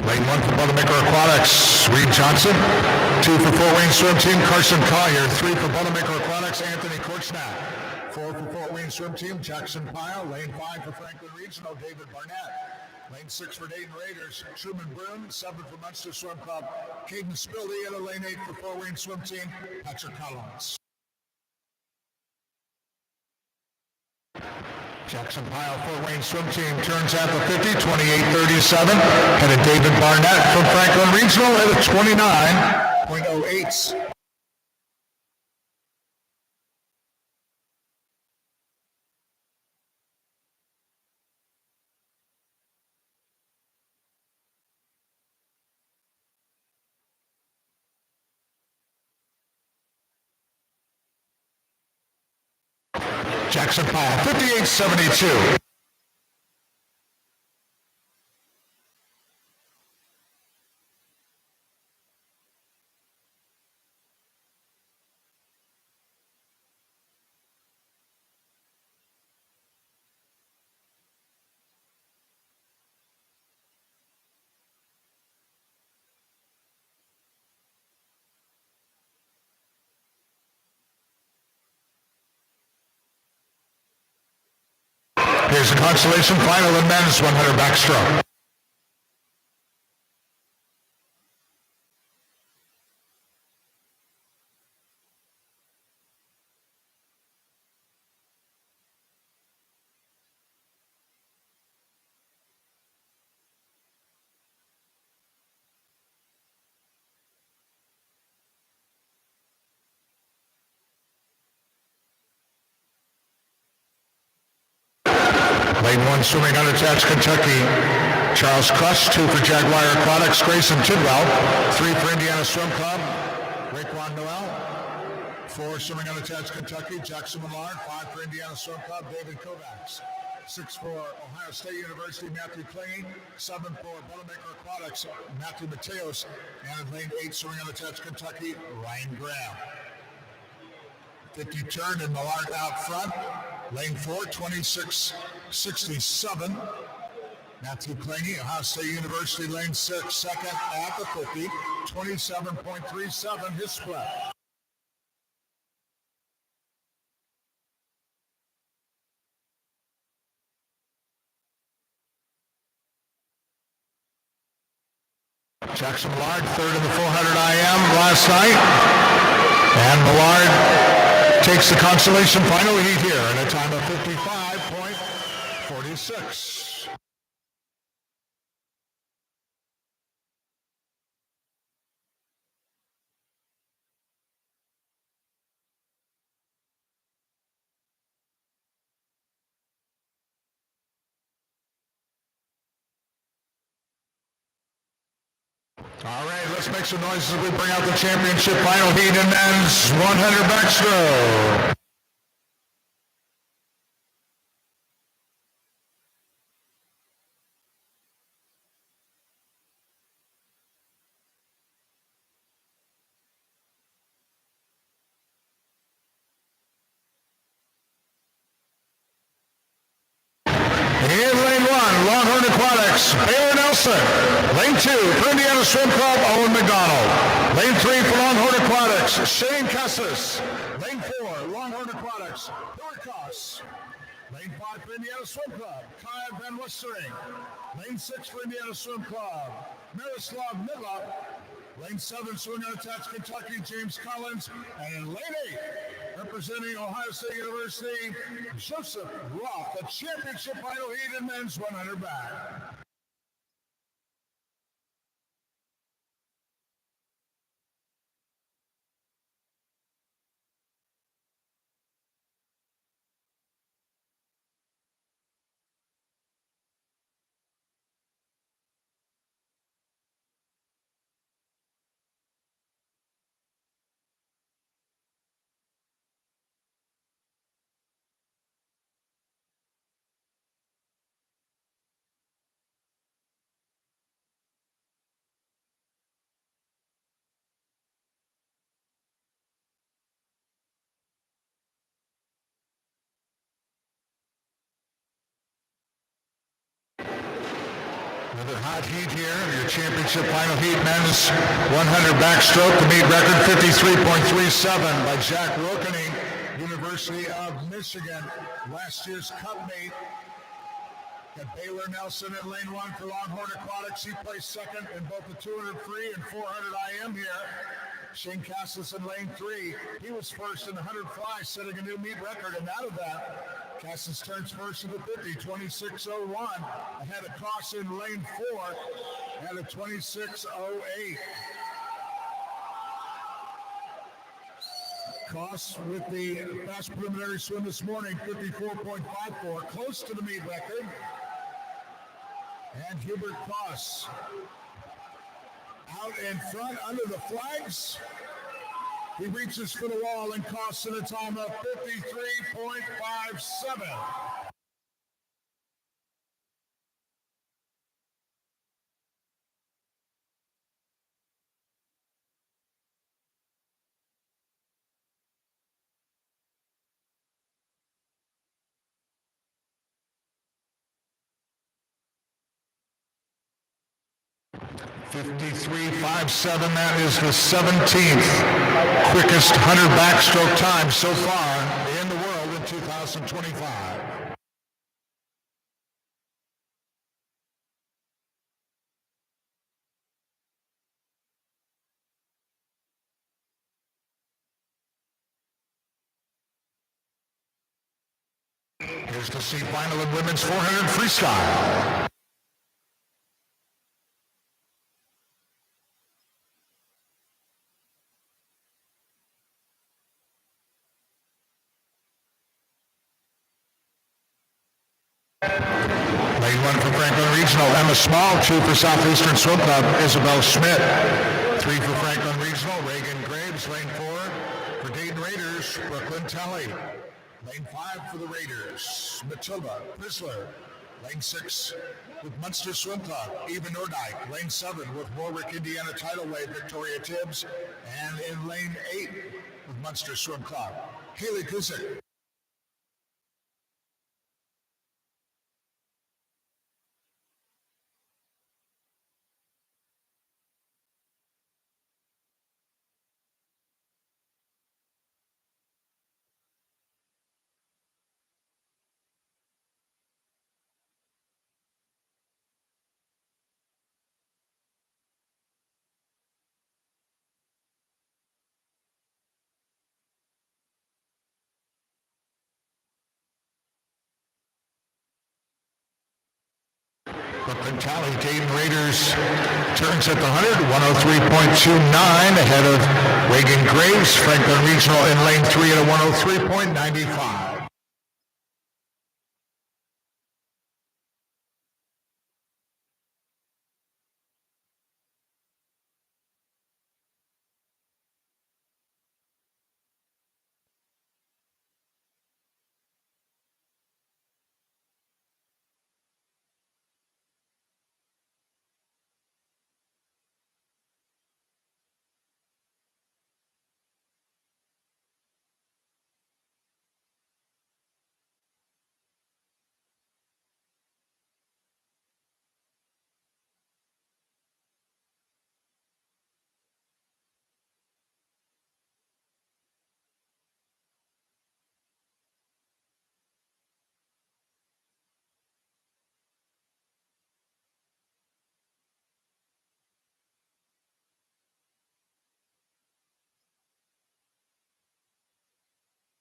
Lane 1 for Bouldermaker Aquatics, Reed Johnson. 2 for Fort Wayne Swim Team, Carson Collier. 3 for Bouldermaker Aquatics, Anthony Korchnat. 4 for Fort Wayne Swim Team, Jackson Pyle. Lane 5 for Franklin Regional, David Barnett. Lane 6 for Dayton Raiders, Truman Broom. 7 for Munster Swim Club, Caden Spildy. And lane 8 for Fort Wayne Swim Team, Patrick Collins. Jackson Pyle, Fort Wayne Swim Team, turns at the 50, 28.37. Headed David Barnett from Franklin Regional at a 29.08. Jackson Pyle, 58.72. Here's the consolation final in men's 100 backstroke. Lane 1 swimming unattached, Kentucky, Charles Crush. 2 for Jaguar Aquatics, Grayson Tidwell. 3 for Indiana Swim Club, Raekwon Noel. 4, swimming unattached, Kentucky, Jackson Millard. 5 for Indiana Swim Club, David Kovacs. 6 for Ohio State University, Matthew Klingy. 7 for Boilermaker Aquatics, Matthew Mateos. And in lane 8, swimming unattached, Kentucky, Ryan Graham. 50 turn and Millard out front. Lane 4, 26.67. Matthew Klingy, Ohio State University, lane 6, second at the 50, 27.37, his split. Jackson Millard, third in the 400 IM last night. And Millard takes the consolation final heat here at a time of 55.46. All right, let's make some noise as we bring out the championship final heat in men's 100 backstroke. In lane 1, Longhorn Aquatics, Baylor Nelson. Lane 2, for Indiana Swim Club, Owen McDonald. Lane 3 for Longhorn Aquatics, Shane Cassis. Lane 4, Longhorn Aquatics, Hillary Koss. Lane 5 for Indiana Swim Club, Kyle Van Westering. Lane 6 for Indiana Swim Club, Miroslav Midlop. Lane 7, swimming unattached, Kentucky, James Collins. And in lane 8, representing Ohio State University, Joseph Roth, the championship final heat in men's 100 back. Another hot heat here, your championship final heat, men's 100 backstroke, the meet record 53.37 by Jack Rokening, University of Michigan. Last year's cup mate. Got Baylor Nelson in lane 1 for Longhorn Aquatics. He placed second in both the 200 free and 400 IM here. Shane Cassis in lane 3. He was first in the 100 fly, setting a new meet record. And out of that, Cassis turns first in the 50, 26.01. Ahead of Koss in lane 4 at a 26.08. Koss with the fast preliminary swim this morning, 54.54, close to the meet record. And Hubert Koss out in front under the flags. He reaches for the wall and Koss in a time of 53.57. .53.57, that is the 17th quickest 100 backstroke time so far in the world in 2025. Here's the C final in women's 400 freestyle. Lane 1 for Franklin Regional, Emma Small. 2 for Southeastern Swim Club, Isabel Schmidt. 3 for Franklin Regional, Reagan Graves. Lane 4 for Dayton Raiders, Brooklyn Tally. Lane 5 for the Raiders, Matilda Prisler. Lane 6 with Munster Swim Club, Eva Nordyke. Lane 7 with Warwick, Indiana Tidalway, Victoria Tibbs. And in lane 8 with Munster Swim Club, Haley Kusick. Brooklyn Tally, Dayton Raiders turns at the 100, 103.29 ahead of Reagan Graves. Franklin Regional in lane 3 at a 103.95.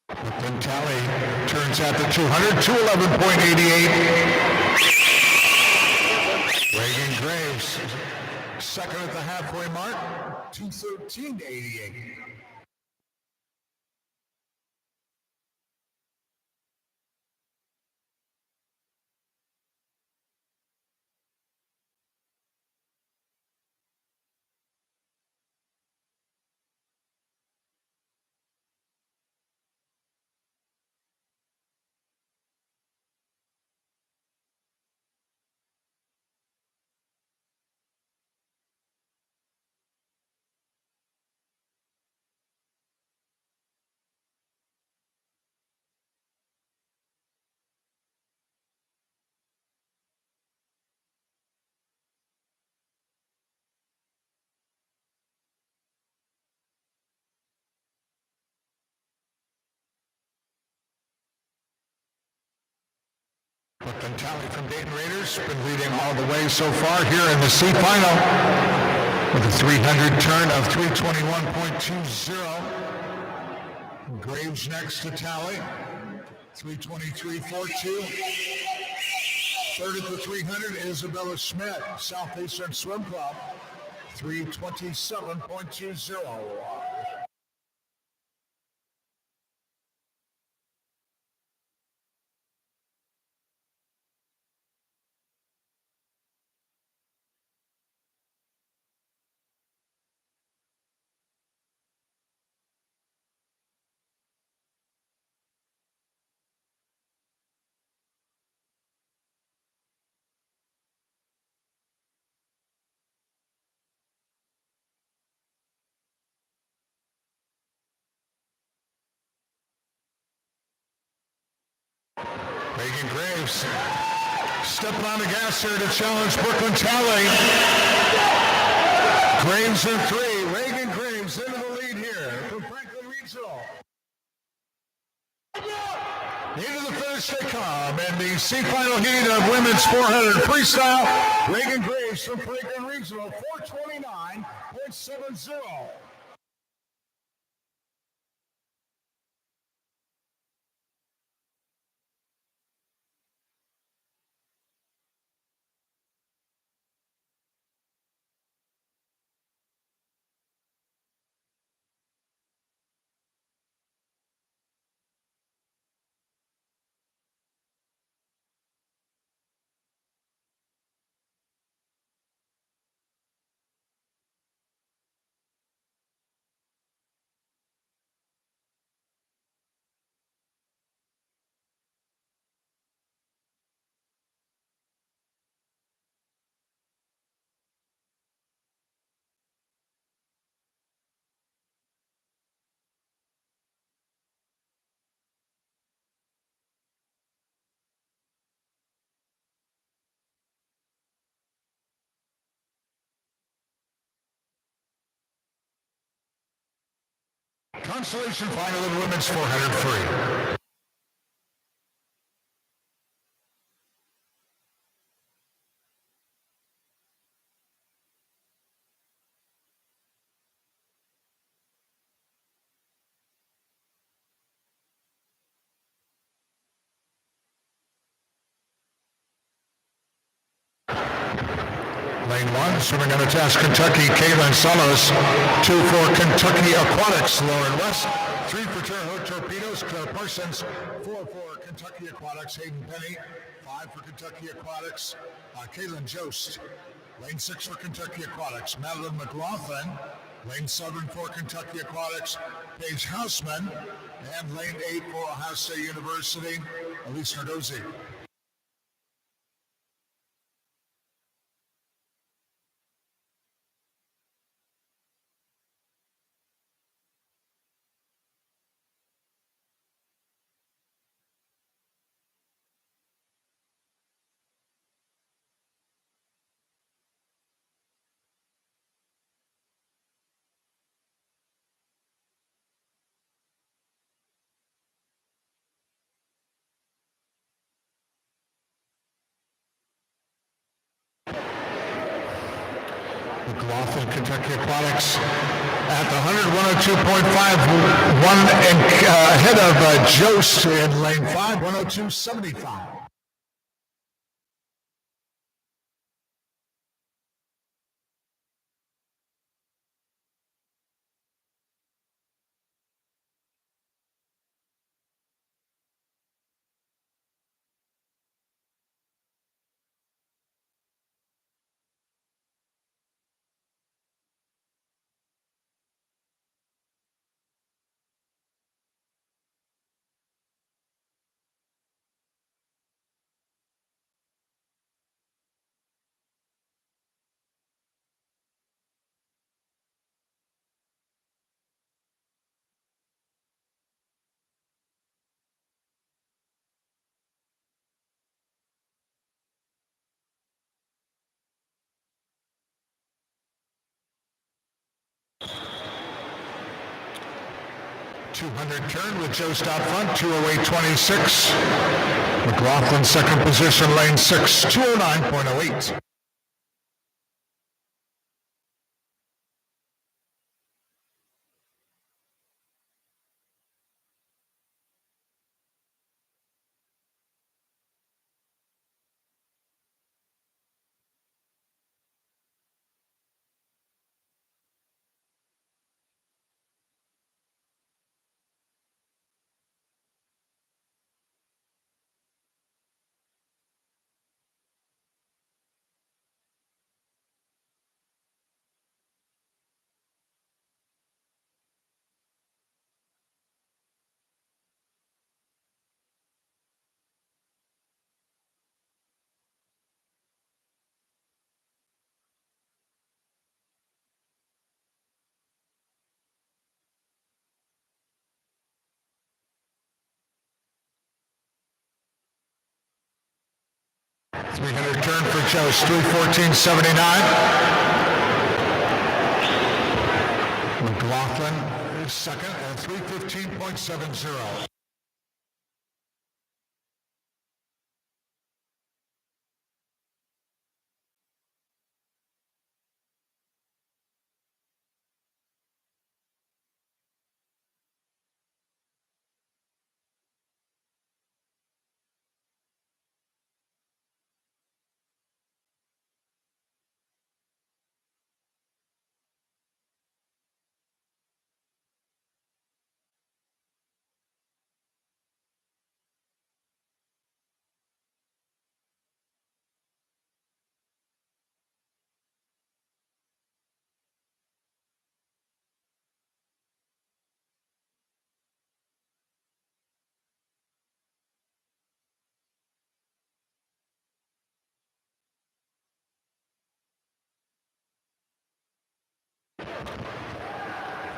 Brooklyn Tally turns at the 200, 211.88. Reagan Graves, second at the halfway mark, 213.88. Brooklyn Tally from Dayton Raiders been leading all the way so far here in the C final with a 300 turn of 321.20. Graves next to Tally, 323.42. Third at the 300, Isabella Schmidt, Southeastern Swim Club, 327.20. Reagan Graves stepping on the gas here to challenge Brooklyn Tally. Graves in 3. Reagan Graves into the lead here from Franklin Regional. Into the finish they come in the C final heat of women's 400 freestyle. Reagan Graves from Franklin Regional, 429.70. Consolation final in women's 400 free. Lane 1, swimming on the test, Kentucky, Caitlin Solos. 2 for Kentucky Aquatics, Lauren West. 3 for Terre Haute Torpedoes, Claire Parsons. 4 for Kentucky Aquatics, Hayden Penny. 5 for Kentucky Aquatics, Caitlin Jost. Lane 6 for Kentucky Aquatics, Madeline McLaughlin. Lane 7 for Kentucky Aquatics, Paige Houseman. And lane 8 for Ohio State University, Elise Nardozzi. McLaughlin, Kentucky Aquatics at the 100, 102.5, one ahead of Jost in lane 5, 102.75. .200 turn with Jost out front, 208.26. McLaughlin second position, lane 6, 209.08. .300 turn for Jost, 314.79. McLaughlin is second at 315.70.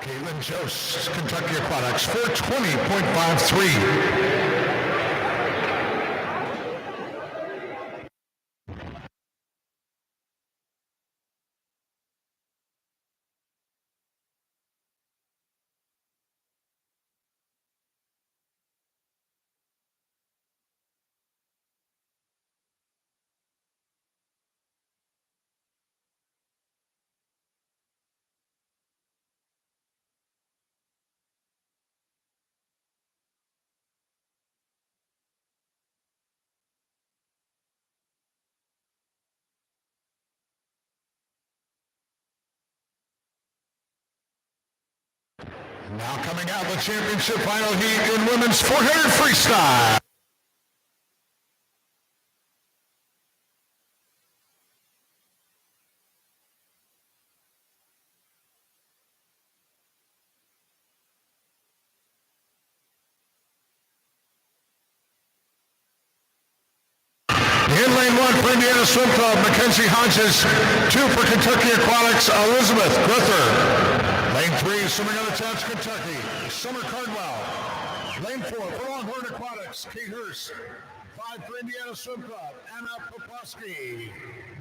Caitlin Jost, Kentucky Aquatics, 420.53. Now coming out of the championship final heat in women's 400 freestyle. In lane 1 for Indiana Swim Club, Mackenzie Hodges. 2 for Kentucky Aquatics, Elizabeth Grither. Lane 3, swimming on the touch, Kentucky, Summer Cardwell. Lane 4 for Longhorn Aquatics, Kate Hurst. 5 for Indiana Swim Club, Anna Poplawski.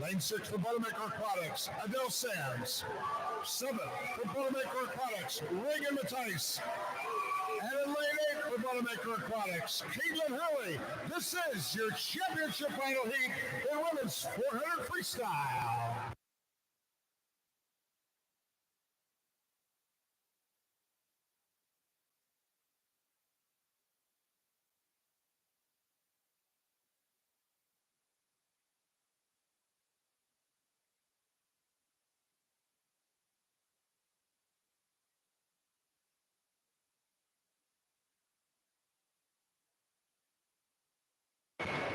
Lane 6 for Boilermaker Aquatics, Adele Sands. 7 for Boilermaker Aquatics, Reagan Mattice. And in lane 8 for Boilermaker Aquatics, Caitlin Hurley. This is your championship final heat in women's 400 freestyle.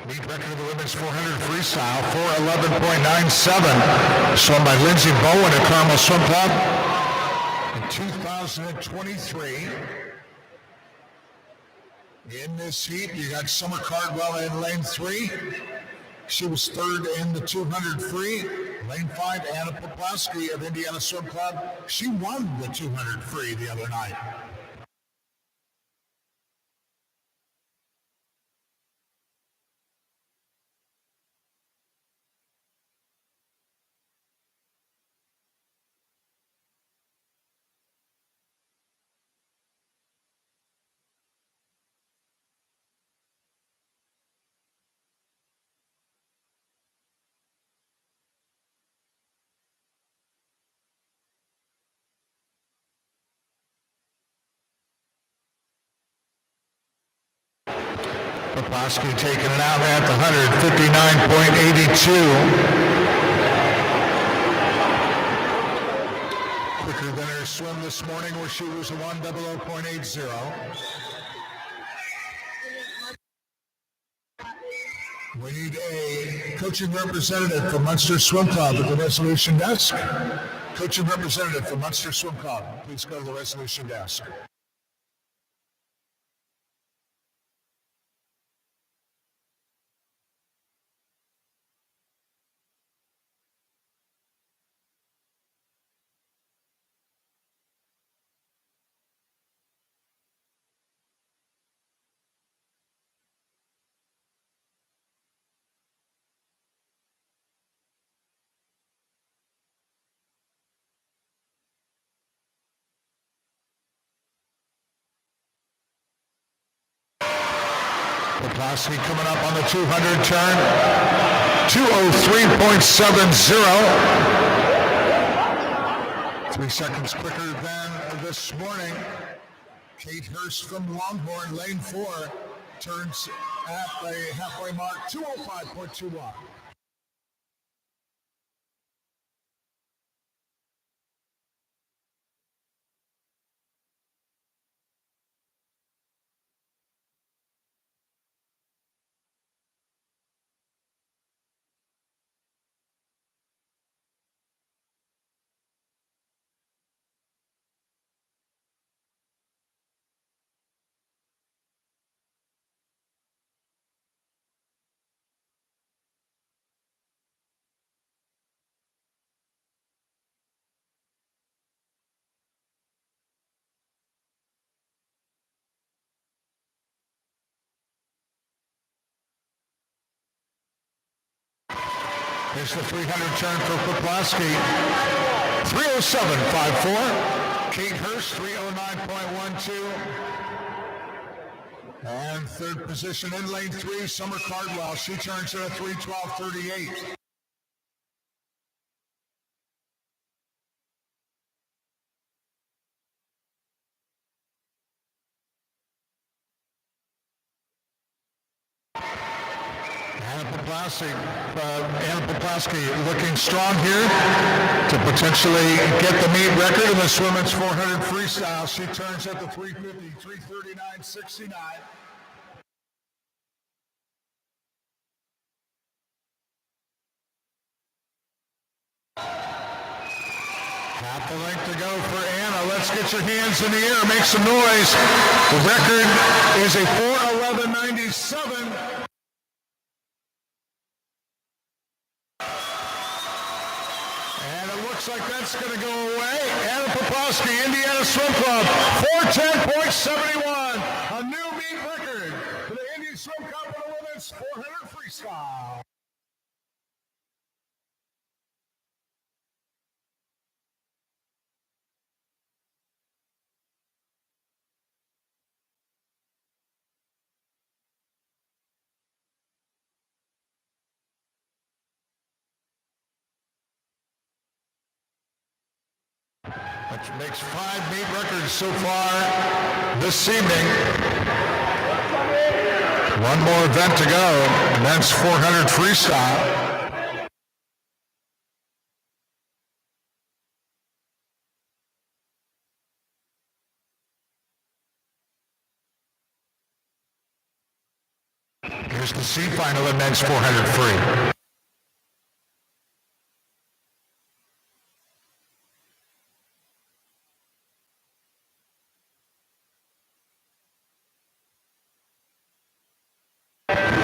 Lead record of the women's 400 freestyle, 4:11.97. Swum by Lindsay Bowen at Carmel Swim Club in 2023. In this heat, you got Summer Cardwell in lane 3. She was 3rd in the 200 free. Lane 5, Anna Poplawski of Indiana Swim Club. She won the 200 free the other night. Poplawski taking it out at the 159.82. Quicker than her swim this morning where she was 1:00.80. We need a coaching representative from Munster Swim Club at the resolution desk. Coaching representative from Munster Swim Club, please go to the resolution desk. Poplawski coming up on the 200 turn, 2:03.70. 3 seconds quicker than this morning. Kate Hurst from Longhorn, lane 4, turns at the halfway mark, 2:05.21. Here's the 300 turn for Poplawski. 3:07.54. Kate Hurst, 3:09.12. And 3rd position in lane 3, Summer Cardwell. She turns at a 3:12.38. Anna Poplaski looking strong here to potentially get the meet record in the women's 400 freestyle. She turns at the 350, 339.69. Half the length to go for Anna. Let's get your hands in the air. Make some noise. The record is a 4:11.97. And it looks like that's going to go away. Anna Poplaski, Indiana Swim Club, 4:10.71. A new meet record for the Indy Swim Cup for the women's 400 freestyle. Which makes 5 meet records so far this evening. One more event to go, men's 400 freestyle. Here's the C final in men's 400 free.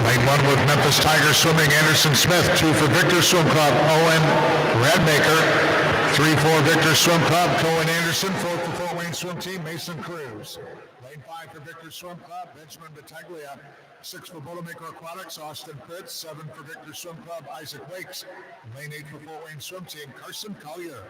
Lane 1 with Memphis Tiger Swimming, Anderson Smith. 2 for Victor Swim Club, Owen Redmaker. 3 for Victor Swim Club, Cohen Anderson. 4 for Fort Wayne Swim Team, Mason Cruz. Lane 5 for Victor Swim Club, Benjamin Battaglia. 6 for Boilermaker Aquatics, Austin Pitts. 7 for Victor Swim Club, Isaac Wakes. Lane 8 for Fort Wayne Swim Team, Carson Collier.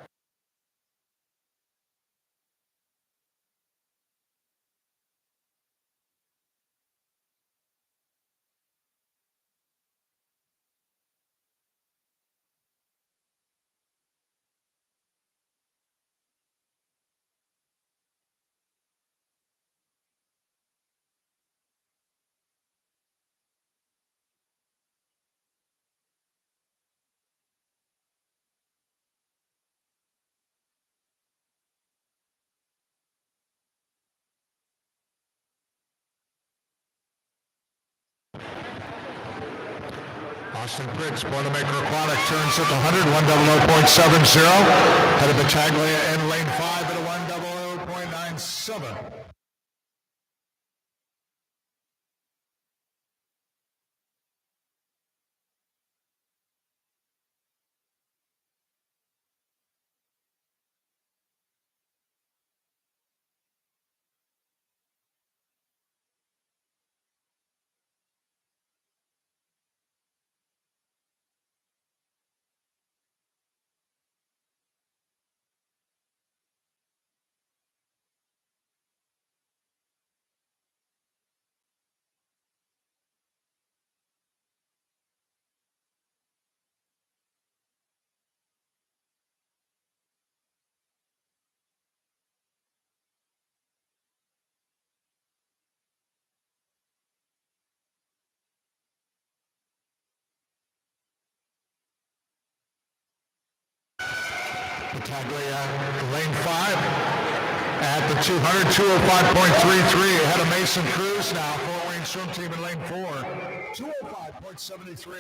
Austin Pritz, Boilermaker Aquatic, turns at the 100, 100.70. Head of Battaglia in lane 5 at a 100.97. Battaglia, lane 5 at the 200, 205.33, ahead of Mason Cruz now. Fort Wayne Swim Team in lane 4, 205.73.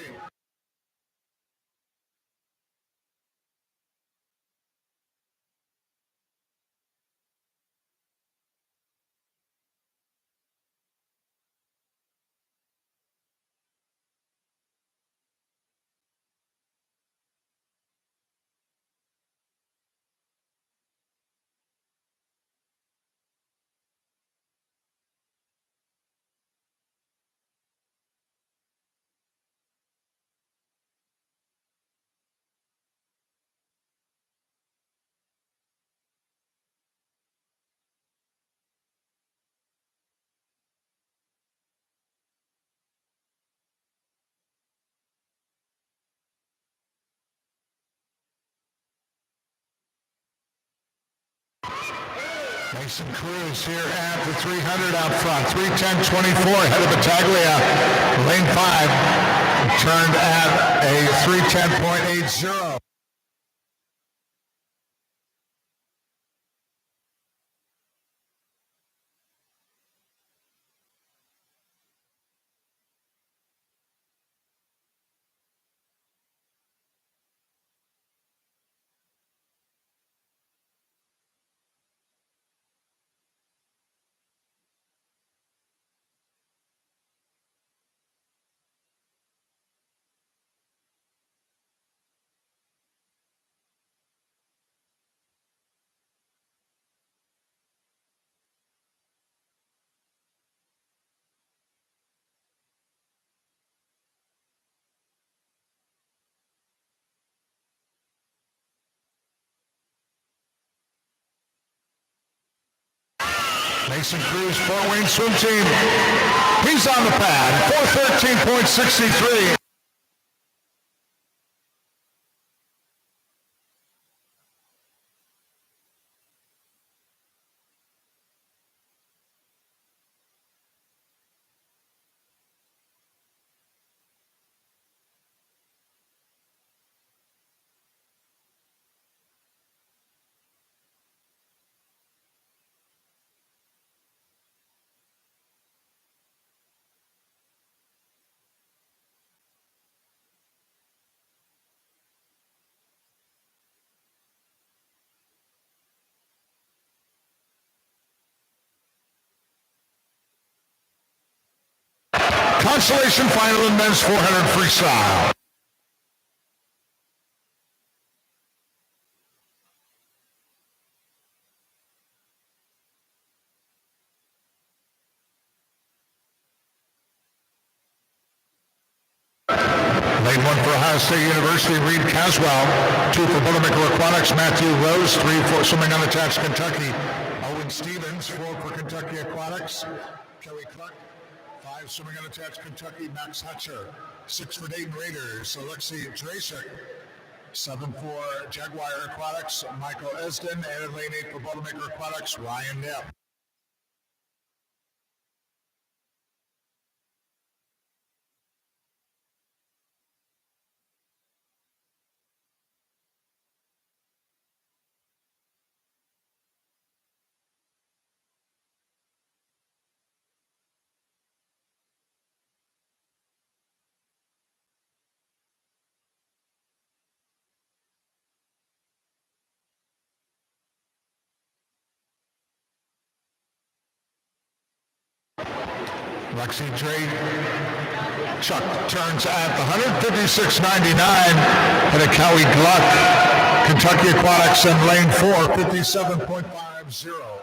Mason Cruz here at the 300 out front, 3:10.24 ahead of Battaglia, lane 5. turned at a 310.80. Mason Cruz, Fort Wayne swim team. He's on the pad, 413.63. Consolation final in men's 400 freestyle. Lane 1 for Ohio State University, Reed Caswell. 2 for Bouldermaker Aquatics, Matthew Rose. 3 for Swimming Unattached, Kentucky, Owen Stevens. 4 for Kentucky Aquatics, Kelly Cluck. 5 Swimming Unattached, Kentucky, Max Hutcher. 6 for Dayton Raiders, Alexei Drasik. 7 for Jaguar Aquatics, Michael Esden. And in lane 8 for Bouldermaker Aquatics, Ryan Knapp. Lexi Dre Chuck turns at the 156.99. And a Cowie Gluck, Kentucky Aquatics in lane 4, 57.50.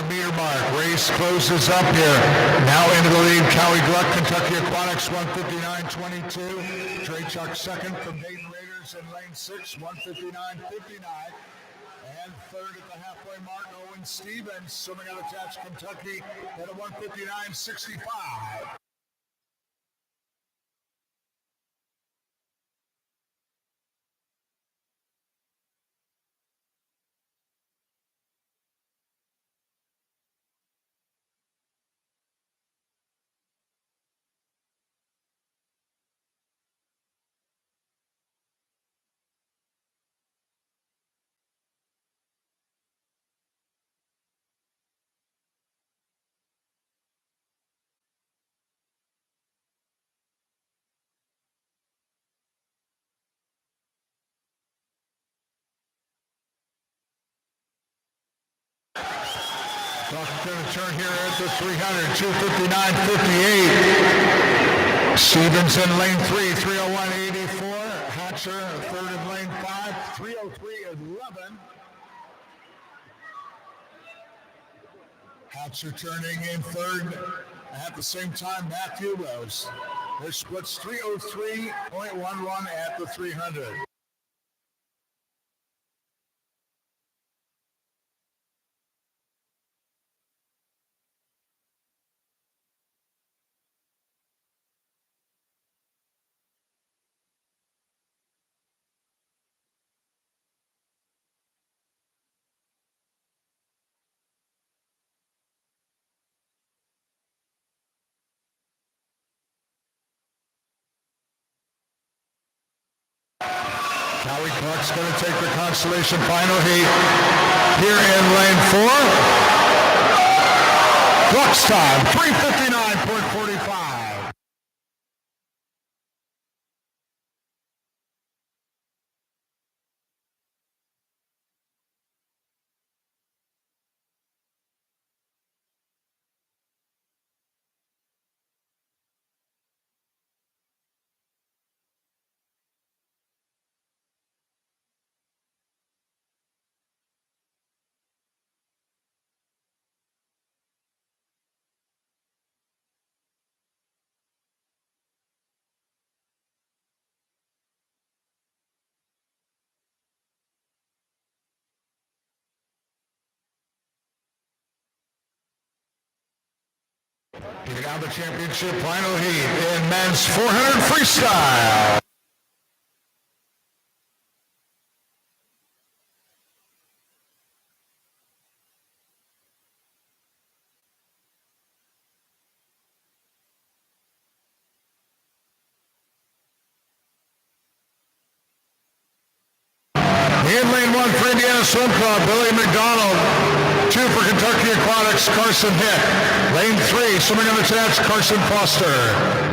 Meter mark. Race closes up here. Now into the lead, Cowie Gluck, Kentucky Aquatics, 159.22. Dre Chuck second from Dayton Raiders in lane 6, 159.59. And third at the halfway mark, Owen Stevens, Swimming Unattached, Kentucky, at a 159.65. Clock going to turn here at the 300, 259.58. Stevens in lane 3, 301.84. Hatcher, third in lane 5, 303.11. Hatcher turning in third. At the same time, Matthew Rose. Their splits 303.11 at the 300. Howie Clark's going to take the consolation final heat here in lane 4. Clark's time, 3:59.45. Here now the championship final heat in men's 400 freestyle. In lane 1 for Indiana Swim Club, Billy McDonald. 2 for Kentucky Aquatics, Carson Hick. Lane 3, swimming on the chance, Carson Foster.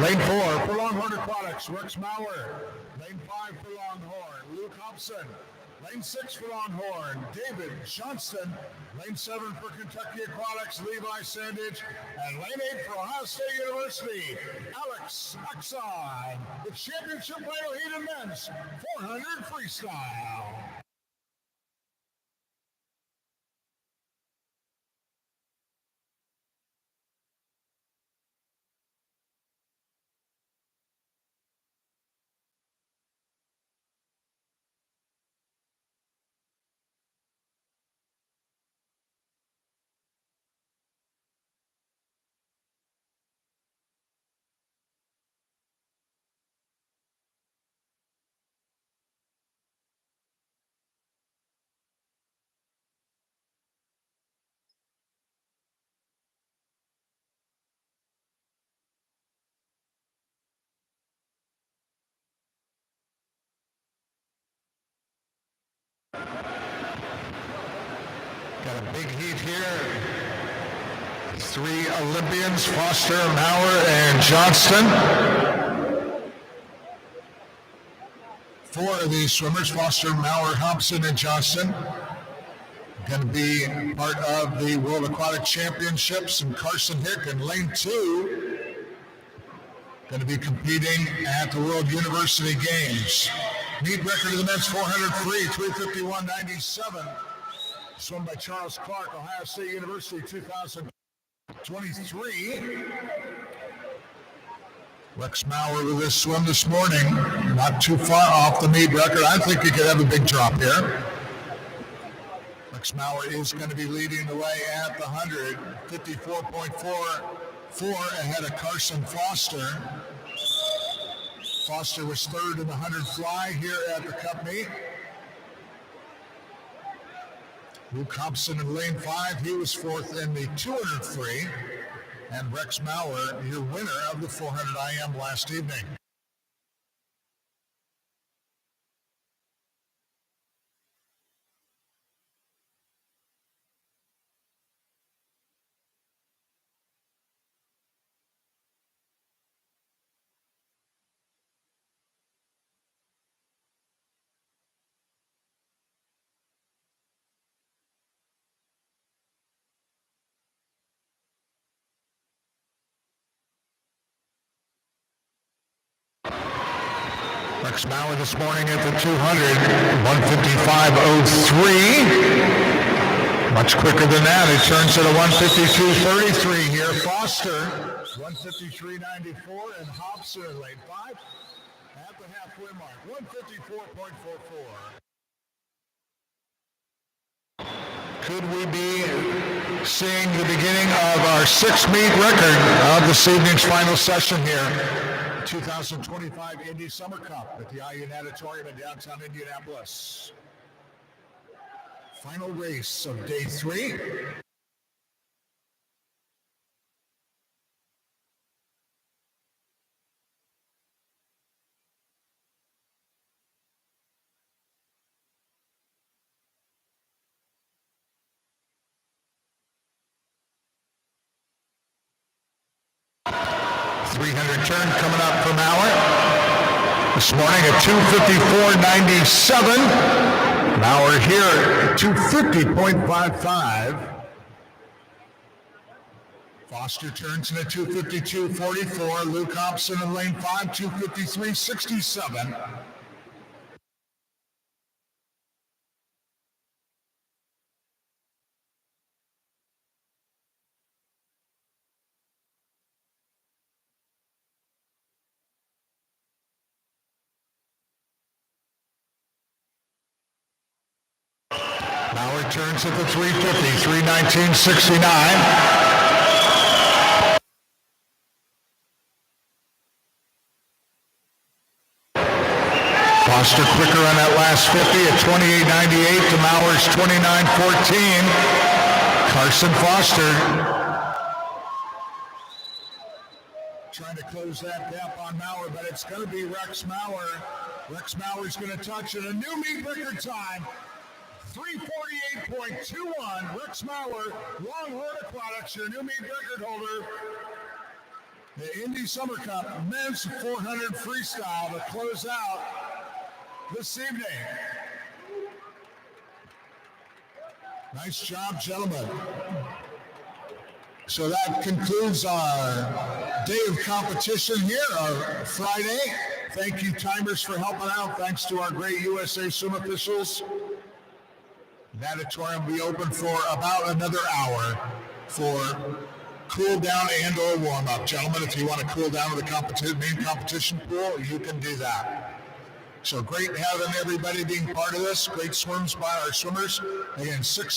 Lane 4 for Longhorn Aquatics, Rex Maurer. Lane 5 for Longhorn, Luke Hobson. Lane 6 for Longhorn, David Johnston. Lane 7 for Kentucky Aquatics, Levi Sandage. And lane 8 for Ohio State University, Alex Axon. The championship final heat in men's 400 freestyle. Got a big heat here. 3 Olympians, Foster, Maurer, and Johnston. 4 of these swimmers, Foster, Maurer, Hobson, and Johnston, going to be part of the World Aquatic Championships. And Carson Hick in lane 2, going to be competing at the World University Games. Meet record of the men's 400 free, 3:51.97. Swum by Charles Clark, Ohio State University, 2023. Rex Maurer with this swim this morning, not too far off the meet record. I think he could have a big drop here. Rex Maurer is going to be leading the way at the 100, 54.44 ahead of Carson Foster. Foster was third in the 100 fly here at the Cup meet. Luke Hobson in lane 5, he was fourth in the 200 free. And Rex Maurer, your winner of the 400 IM last evening. Rex Mauer this morning at the 200, 155.03. Much quicker than that. It turns at a 152.33 here. Foster, 153.94, and Hobson in lane 5 at the halfway mark, 154.44. Could we be seeing the beginning of our 6-meet record of this evening's final session here? 2025 Indy Summer Cup at the Auditorium in downtown Indianapolis. Final race of day 3. .300 turn coming up from Mauer. This morning at 254.97. Mauer here at 250.55. Foster turns in at 252.44. Luke Hobson in lane 5, 253.67. Mauer turns at the 350, 319.69. Foster quicker on that last 50 at 28.98 to Mauer's 29.14. Carson Foster trying to close that gap on Mauer, but it's going to be Rex Mauer. Rex Mauer's going to touch at a new meet record time. 348.21. Rex Mauer, Longhorn Aquatics, your new meet record holder. The Indy Summer Cup men's 400 freestyle to close out this evening. Nice job, gentlemen. So that concludes our day of competition here, our Friday. Thank you, timers, for helping out. Thanks to our great USA Swim officials. Natatorium will be open for about another hour for cool down and or warm up. Gentlemen, if you want to cool down to the main competition pool, you can do that. So great having everybody being part of this. Great swims by our swimmers. Again, 6